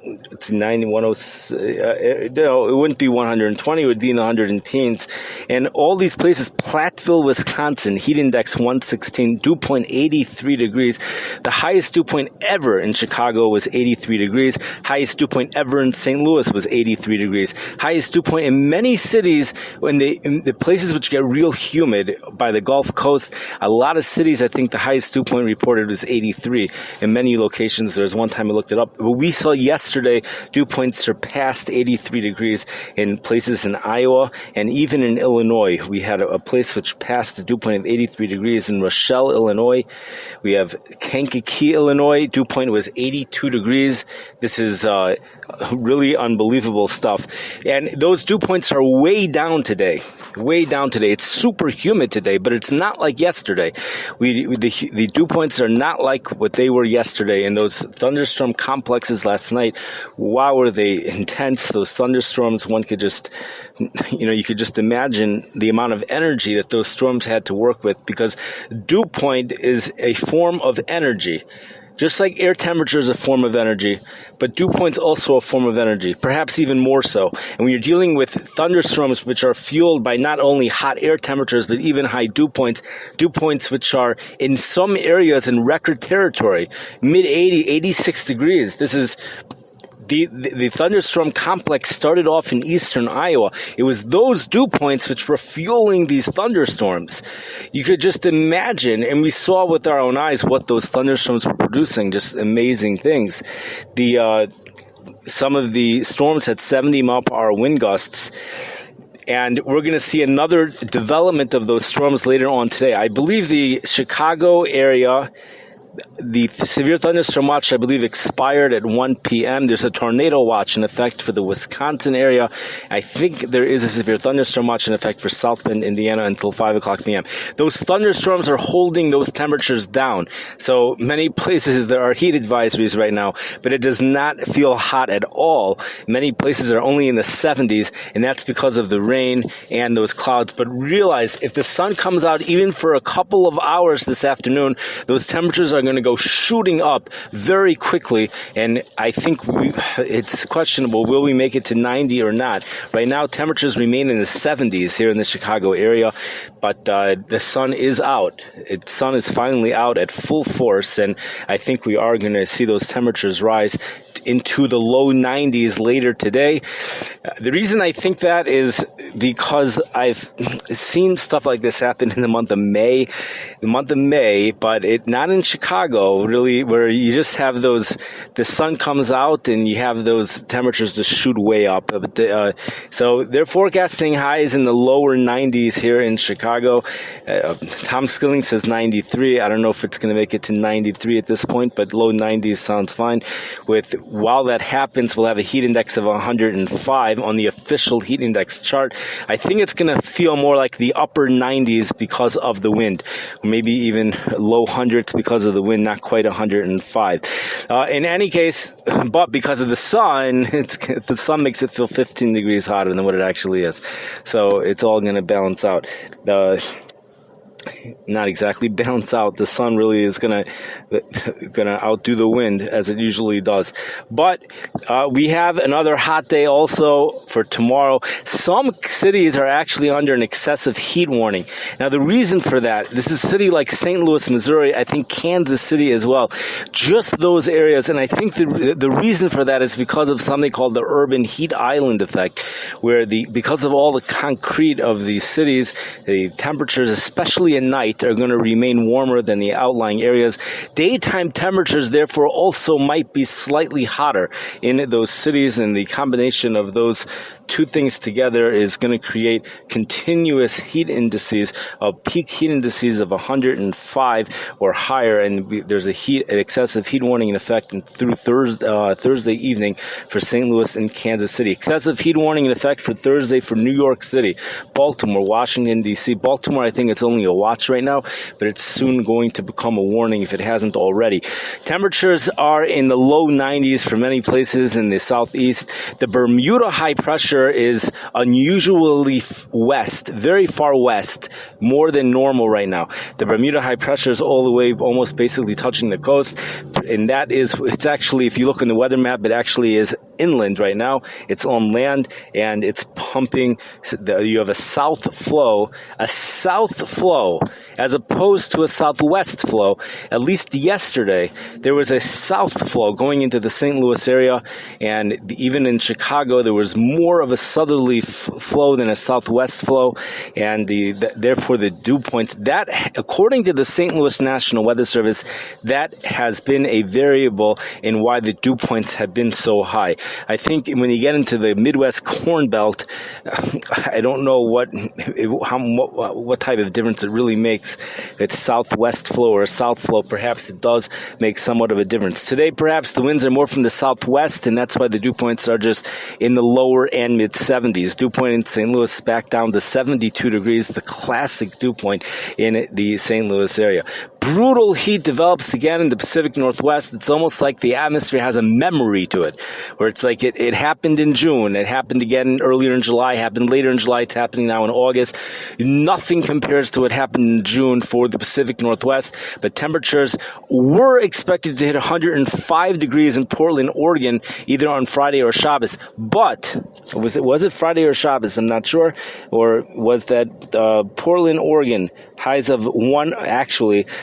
it's 91, it wouldn't be 120, it would be in the 110s. And all these places, Platteville, Wisconsin, heat index 116, dew point 83 degrees. The highest dew point ever in Chicago was 83 degrees. Highest dew point ever in St. Louis was 83 degrees. Highest dew point in many cities, in the places which get real humid by the Gulf Coast, a lot of cities, I think the highest dew point reported was 83. In many locations, there's one time I looked it up, but we saw yesterday dew points surpassed 83 degrees in places in Iowa and even in Illinois. We had a place which passed the dew point of 83 degrees in Rochelle, Illinois. We have Kankakee, Illinois. Dew point was 82 degrees. This is really unbelievable stuff. And those dew points are way down today. Way down today. It's super humid today, but it's not like yesterday. The dew points are not like what they were yesterday. And those thunderstorm complexes last night, wow, were they intense. Those thunderstorms, one could just, you could just imagine the amount of energy that those storms had to work with, because dew point is a form of energy. Just like air temperature is a form of energy, but dew point's also a form of energy, perhaps even more so. And when you're dealing with thunderstorms which are fueled by not only hot air temperatures, but even high dew points which are in some areas in record territory, mid-80, 86 degrees. This is the thunderstorm complex started off in eastern Iowa. It was those dew points which were fueling these thunderstorms. You could just imagine, and we saw with our own eyes what those thunderstorms were producing, just amazing things. Some of the storms had 70 mile per hour wind gusts. And we're going to see another development of those storms later on today. I believe the Chicago area, the severe thunderstorm watch, I believe, expired at 1 p.m. There's a tornado watch in effect for the Wisconsin area. I think there is a severe thunderstorm watch in effect for South Bend, Indiana until 5 o'clock p.m. Those thunderstorms are holding those temperatures down. So many places there are heat advisories right now, but it does not feel hot at all. Many places are only in the 70s, and that's because of the rain and those clouds. But realize, if the sun comes out even for a couple of hours this afternoon, those temperatures are going to go shooting up very quickly, and I think it's questionable, will we make it to 90 or not? Right now, temperatures remain in the 70s here in the Chicago area, but the sun is out. The sun is finally out at full force, and I think we are going to see those temperatures rise into the low 90s later today. The reason I think that is because I've seen stuff like this happen in the month of May, but not in Chicago, really, where you just have the sun comes out and you have those temperatures just shoot way up. So they're forecasting highs in the lower 90s here in Chicago. Tom Skilling says 93. I don't know if it's going to make it to 93 at this point, but low 90s sounds fine. While that happens, we'll have a heat index of 105 on the official heat index chart. I think it's going to feel more like the upper 90s because of the wind, maybe even low hundreds because of the wind, not quite 105. In any case, but because of the sun, the sun makes it feel 15 degrees hotter than what it actually is. So it's all going to balance out. Not exactly balance out. The sun really is gonna outdo the wind, as it usually does. But we have another hot day also for tomorrow. Some cities are actually under an excessive heat warning. Now, the reason for that, this is a city like St. Louis, Missouri, I think Kansas City as well. Just those areas, and I think the reason for that is because of something called the urban heat island effect, where because of all the concrete of these cities, the temperatures, especially at night, are going to remain warmer than the outlying areas. Daytime temperatures, therefore, also might be slightly hotter in those cities, and the combination of those two things together is going to create continuous heat indices, peak heat indices of 105 or higher, and there's an excessive heat warning in effect through Thursday evening for St. Louis and Kansas City. Excessive heat warning in effect for Thursday for New York City, Baltimore, Washington, D.C. Baltimore, I think it's only a watch right now, but it's soon going to become a warning if it hasn't already. Temperatures are in the low 90s for many places in the southeast. The Bermuda high pressure temperature is unusually west, very far west, more than normal right now. The Bermuda high pressure is all the way almost basically touching the coast, and it's actually, if you look in the weather map, it actually is inland right now. It's on land, and it's pumping. You have a south flow, as opposed to a southwest flow. At least yesterday, there was a south flow going into the St. Louis area, and even in Chicago, there was more of a southerly flow than a southwest flow, and therefore the dew points, that, according to the St. Louis National Weather Service, that has been a variable in why the dew points have been so high. I think when you get into the Midwest Corn Belt, I don't know what type of difference it really makes. If it's southwest flow or south flow, perhaps it does make somewhat of a difference. Today, perhaps the winds are more from the southwest, and that's why the dew points are just in the lower and mid 70s. Dew point in St. Louis back down to 72 degrees, the classic dew point in the St. Louis area. Brutal heat develops again in the Pacific Northwest. It's almost like the atmosphere has a memory to it, where it's like it happened in June, it happened again earlier in July, happened later in July, it's happening now in August. Nothing compares to what happened in June for the Pacific Northwest, but temperatures were expected to hit 105 degrees in Portland, Oregon, either on Friday or Shabbos. But was it Friday or Shabbos? I'm not sure. Or was that Portland, Oregon? Highs of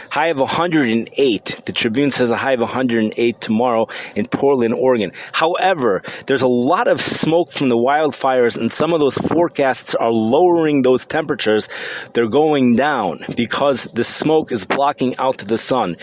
high of 108. The Tribune says a high of 108 tomorrow in Portland, Oregon. However, there's a lot of smoke from the wildfires, and some of those forecasts are lowering those temperatures. They're going down because the smoke is blocking out the sun.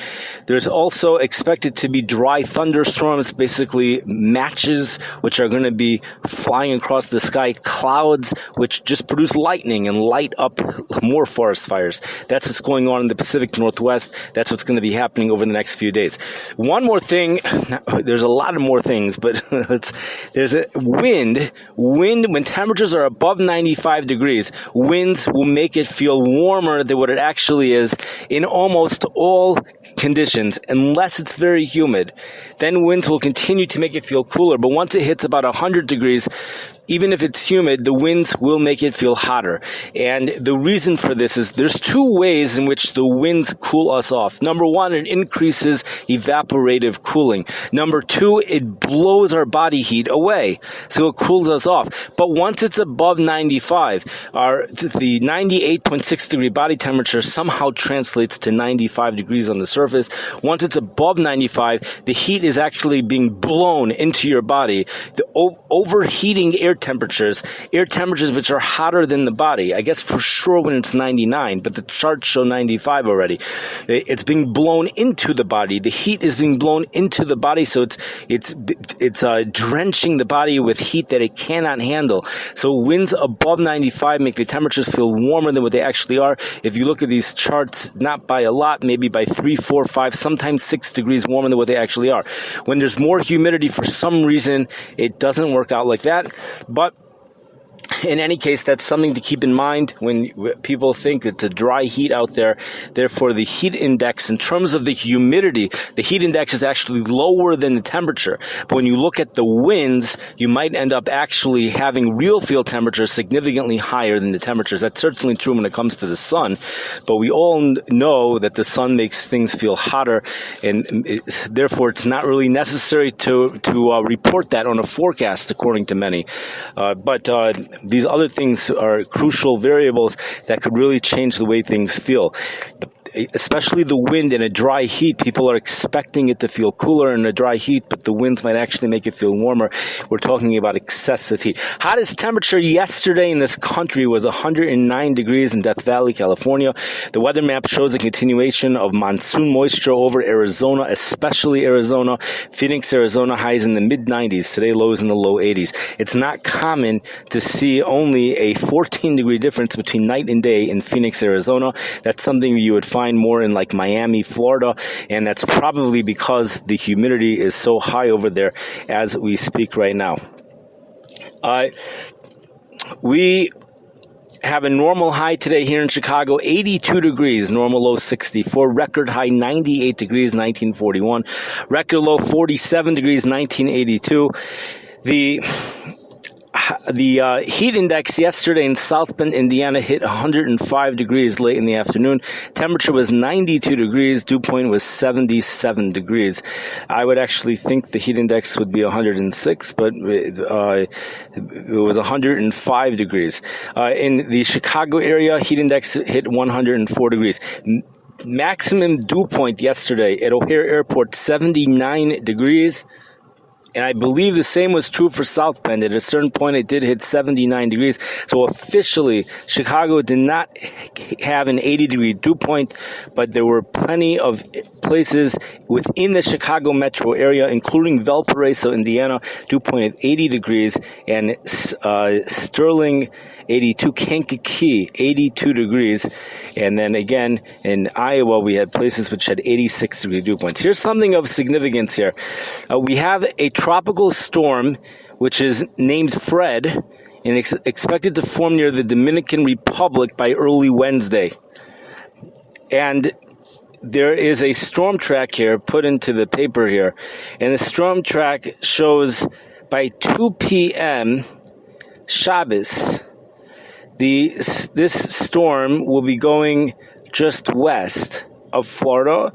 There's also expected to be dry thunderstorms, basically matches, which are going to be flying across the sky, clouds, which just produce lightning and light up more forest fires. That's what's going on in the Pacific Northwest. That's what's going to be happening over the next few days. One more thing, there's a lot of more things, but there's a wind. When temperatures are above 95 degrees, winds will make it feel warmer than what it actually is in almost all conditions, unless it's very humid. Then winds will continue to make it feel cooler, but once it hits about 100 degrees, even if it's humid, the winds will make it feel hotter. And the reason for this is there's two ways in which the winds cool us off. Number one, it increases evaporative cooling. Number two, it blows our body heat away. So it cools us off. But once it's above 95, the 98.6 degree body temperature somehow translates to 95 degrees on the surface. Once it's above 95, the heat is actually being blown into your body. The overheating air temperatures which are hotter than the body. I guess for sure when it's 99, but the charts show 95 already. It's being blown into the body. The heat is being blown into the body, so it's drenching the body with heat that it cannot handle. So winds above 95 make the temperatures feel warmer than what they actually are. If you look at these charts, not by a lot, maybe by 3, 4, 5, sometimes 6 degrees warmer than what they actually are. When there's more humidity, for some reason, it doesn't work out like that. But in any case, that's something to keep in mind when people think it's a dry heat out there. Therefore, the heat index, in terms of the humidity, the heat index is actually lower than the temperature. But when you look at the winds, you might end up actually having real field temperatures significantly higher than the temperatures. That's certainly true when it comes to the sun. But we all know that the sun makes things feel hotter, and therefore it's not really necessary to report that on a forecast, according to many. But these other things are crucial variables that could really change the way things feel. Especially the wind in a dry heat. People are expecting it to feel cooler in a dry heat, but the winds might actually make it feel warmer. We're talking about excessive heat. Hottest temperature yesterday in this country was 109 degrees in Death Valley, California. The weather map shows a continuation of monsoon moisture over Arizona, especially Arizona. Phoenix, Arizona, highs in the mid-90s. Today, lows in the low 80s. It's not common to see only a 14-degree difference between night and day in Phoenix, Arizona. That's something you would find more in like Miami, Florida, and that's probably because the humidity is so high over there as we speak right now. We have a normal high today here in Chicago, 82 degrees, normal low 64, record high 98 degrees, 1941, record low 47 degrees, 1982. The heat index yesterday in South Bend, Indiana hit 105 degrees late in the afternoon. Temperature was 92 degrees. Dew point was 77 degrees. I would actually think the heat index would be 106, but it was 105 degrees. In the Chicago area, heat index hit 104 degrees. Maximum dew point yesterday at O'Hare Airport, 79 degrees. And I believe the same was true for South Bend. At a certain point, it did hit 79 degrees. So officially, Chicago did not have an 80-degree dew point, but there were plenty of places within the Chicago metro area, including Valparaiso, Indiana, dew point at 80 degrees, and Sterling, 82, Kankakee, 82 degrees. And then again, in Iowa, we had places which had 86-degree dew points. Here's something of significance here. We have a tropical storm, which is named Fred, and expected to form near the Dominican Republic by early Wednesday. And there is a storm track here put into the paper here. And the storm track shows by 2 p.m. Shabbos, this storm will be going just west of Florida,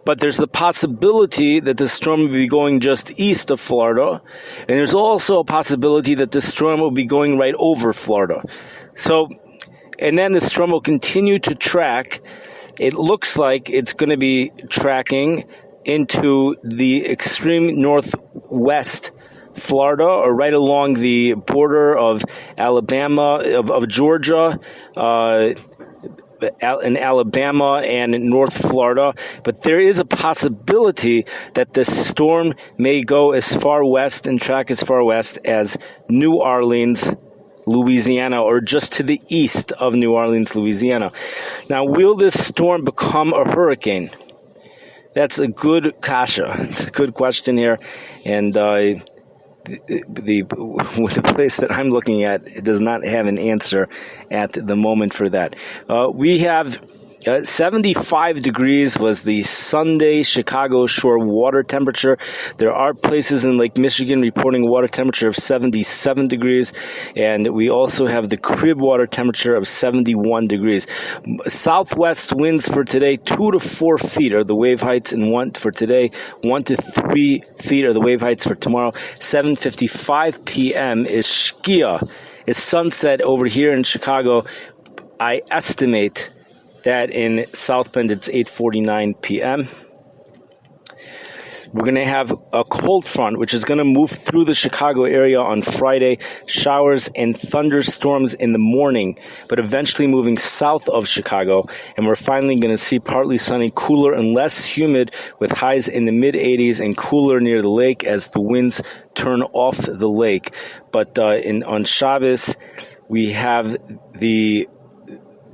but there's the possibility that the storm will be going just east of Florida, and there's also a possibility that the storm will be going right over Florida. So, and then the storm will continue to track. It looks like it's going to be tracking into the extreme northwest Florida, or right along the border of Alabama, of Georgia, in Alabama and in North Florida. But there is a possibility that the storm may go as far west and track as far west as New Orleans, Louisiana, or just to the east of New Orleans, Louisiana. Now, will this storm become a hurricane? That's a good kasha. It's a good question here. And the place that I'm looking at, it does not have an answer at the moment for that. We have 75 degrees was the Sunday Chicago shore water temperature. There are places in Lake Michigan reporting water temperature of 77 degrees, and we also have the crib water temperature of 71 degrees. Southwest winds for today, 2 to 4 feet are the wave heights, and 1 to 3 feet are the wave heights for tomorrow. 7:55 p.m. is Shkia. It's sunset over here in Chicago. I estimate that in South Bend it's 8:49 p.m. We're going to have a cold front, which is going to move through the Chicago area on Friday. Showers and thunderstorms in the morning, but eventually moving south of Chicago. And we're finally going to see partly sunny, cooler and less humid, with highs in the mid-80s and cooler near the lake as the winds turn off the lake. But on Shabbos, we have the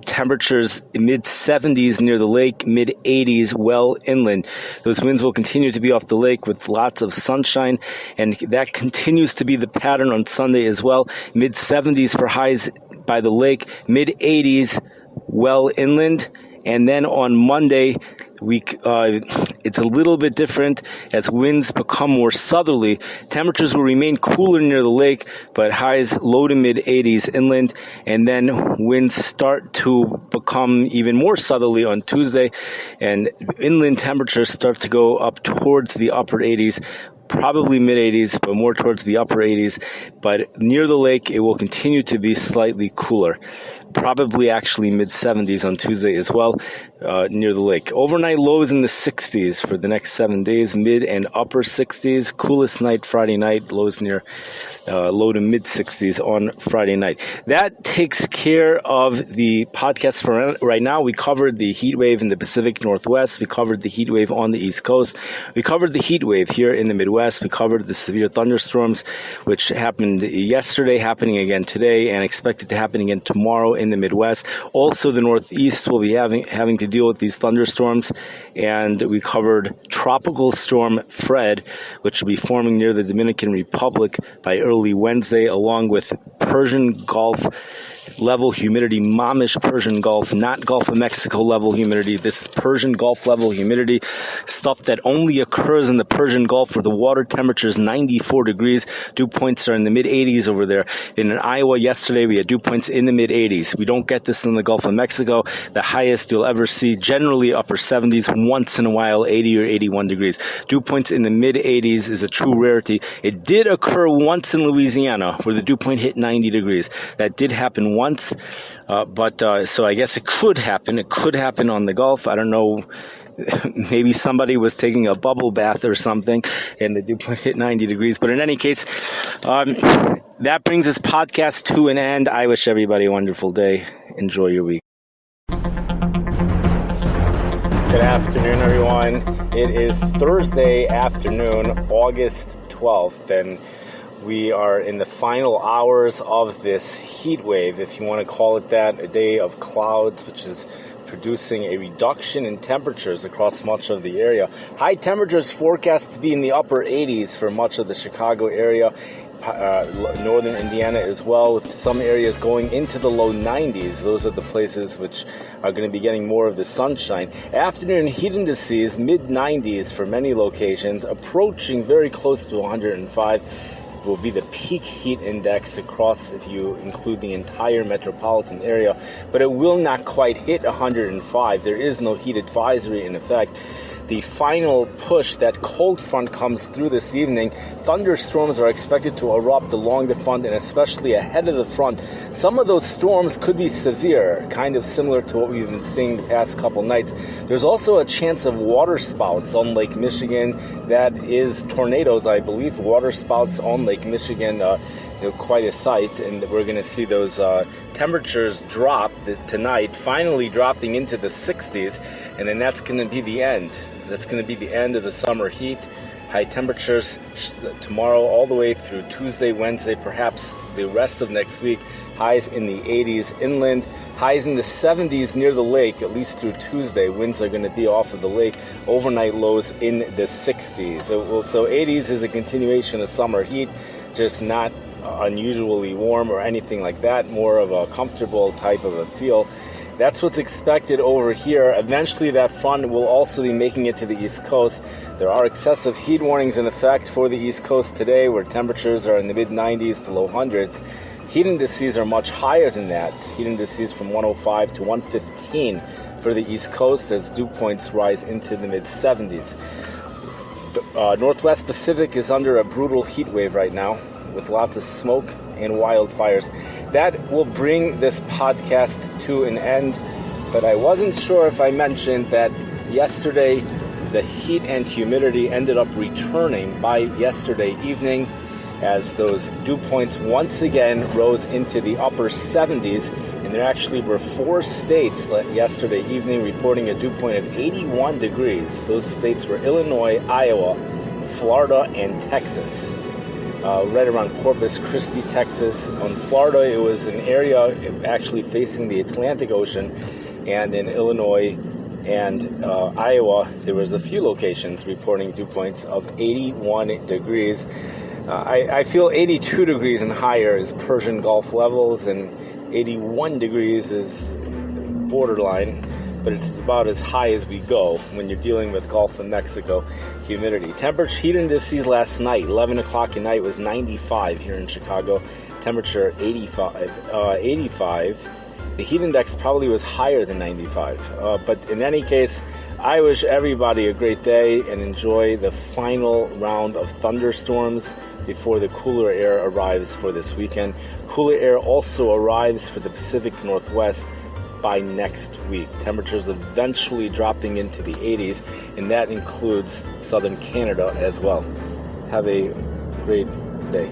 temperatures mid-70s near the lake, mid-80s well inland. Those winds will continue to be off the lake with lots of sunshine, and that continues to be the pattern on Sunday as well. Mid-70s for highs by the lake, mid-80s well inland. And then on Monday, it's a little bit different as winds become more southerly. Temperatures will remain cooler near the lake, but highs low to mid 80s inland. And then winds start to become even more southerly on Tuesday, and inland temperatures start to go up towards the upper 80s. Probably mid-80s, but more towards the upper 80s. But near the lake, it will continue to be slightly cooler. Probably actually mid-70s on Tuesday as well, near the lake. Overnight lows in the 60s for the next 7 days, mid and upper 60s. Coolest night Friday night, lows near low to mid-60s on Friday night. That takes care of the podcast for right now. We covered the heat wave in the Pacific Northwest. We covered the heat wave on the East Coast. We covered the heat wave here in the Midwest. We covered the severe thunderstorms, which happened yesterday, happening again today, and expected to happen again tomorrow in the Midwest. Also, the Northeast will be having to deal with these thunderstorms. And we covered Tropical Storm Fred, which will be forming near the Dominican Republic by early Wednesday, along with Persian Gulf level humidity, Momish Persian Gulf, not Gulf of Mexico level humidity. This is Persian Gulf level humidity, stuff that only occurs in the Persian Gulf where the water temperatures 94 degrees. Dew points are in the mid-80s over there. In Iowa yesterday, we had dew points in the mid-80s. We don't get this in the Gulf of Mexico. The highest you'll ever see, generally upper 70s, once in a while 80 or 81 degrees. Dew points in the mid-80s is a true rarity. It did occur once in Louisiana where the dew point hit 90 degrees. That did happen once, so I guess it could happen. It could happen on the Gulf. I don't know. Maybe somebody was taking a bubble bath or something and the dew point hit 90 degrees. But in any case, that brings this podcast to an end. I wish everybody a wonderful day. Enjoy your week. Good afternoon, everyone. It is Thursday afternoon, August 12th, and we are in the final hours of this heat wave, if you want to call it that, a day of clouds, which is producing a reduction in temperatures across much of the area. High temperatures forecast to be in the upper 80s for much of the Chicago area, northern Indiana as well, with some areas going into the low 90s. Those are the places which are going to be getting more of the sunshine. Afternoon heat indices, mid-90s for many locations, approaching very close to 105. Will be the peak heat index across, if you include the entire metropolitan area, but it will not quite hit 105. There is no heat advisory in effect. The final push, that cold front comes through this evening. Thunderstorms are expected to erupt along the front and especially ahead of the front. Some of those storms could be severe, kind of similar to what we've been seeing the past couple nights. There's also a chance of water spouts on Lake Michigan. That is tornadoes, I believe. Water spouts on Lake Michigan, quite a sight, and we're going to see those temperatures drop tonight, finally dropping into the 60s, and then that's going to be the end. That's going to be the end of the summer heat. High temperatures tomorrow all the way through Tuesday, Wednesday, perhaps the rest of next week. Highs in the 80s inland, highs in the 70s near the lake, at least through Tuesday. Winds are going to be off of the lake. Overnight lows in the 60s. So 80s is a continuation of summer heat, just not unusually warm or anything like that, more of a comfortable type of a feel. That's what's expected over here. Eventually that front will also be making it to the East Coast. There are excessive heat warnings in effect for the East Coast today, where temperatures are in the mid-90s to low hundreds. Heat indices are much higher than that. Heat indices from 105 to 115 for the East Coast as dew points rise into the mid-70s. Northwest Pacific is under a brutal heat wave right now, with lots of smoke and wildfires. That will bring this podcast to an end, but I wasn't sure if I mentioned that yesterday the heat and humidity ended up returning by yesterday evening as those dew points once again rose into the upper 70s, and there actually were 4 states yesterday evening reporting a dew point of 81 degrees. Those states were Illinois, Iowa, Florida, and Texas. Right around Corpus Christi, Texas. On Florida, it was an area actually facing the Atlantic Ocean, and in Illinois and Iowa, there was a few locations reporting dew points of 81 degrees. I feel 82 degrees and higher is Persian Gulf levels, and 81 degrees is borderline, but it's about as high as we go when you're dealing with Gulf of Mexico humidity. Temperature heat indices last night, 11 o'clock at night, was 95 here in Chicago. Temperature 85. The heat index probably was higher than 95. But in any case, I wish everybody a great day and enjoy the final round of thunderstorms before the cooler air arrives for this weekend. Cooler air also arrives for the Pacific Northwest by next week. Temperatures eventually dropping into the 80s, and that includes southern Canada as well. Have a great day.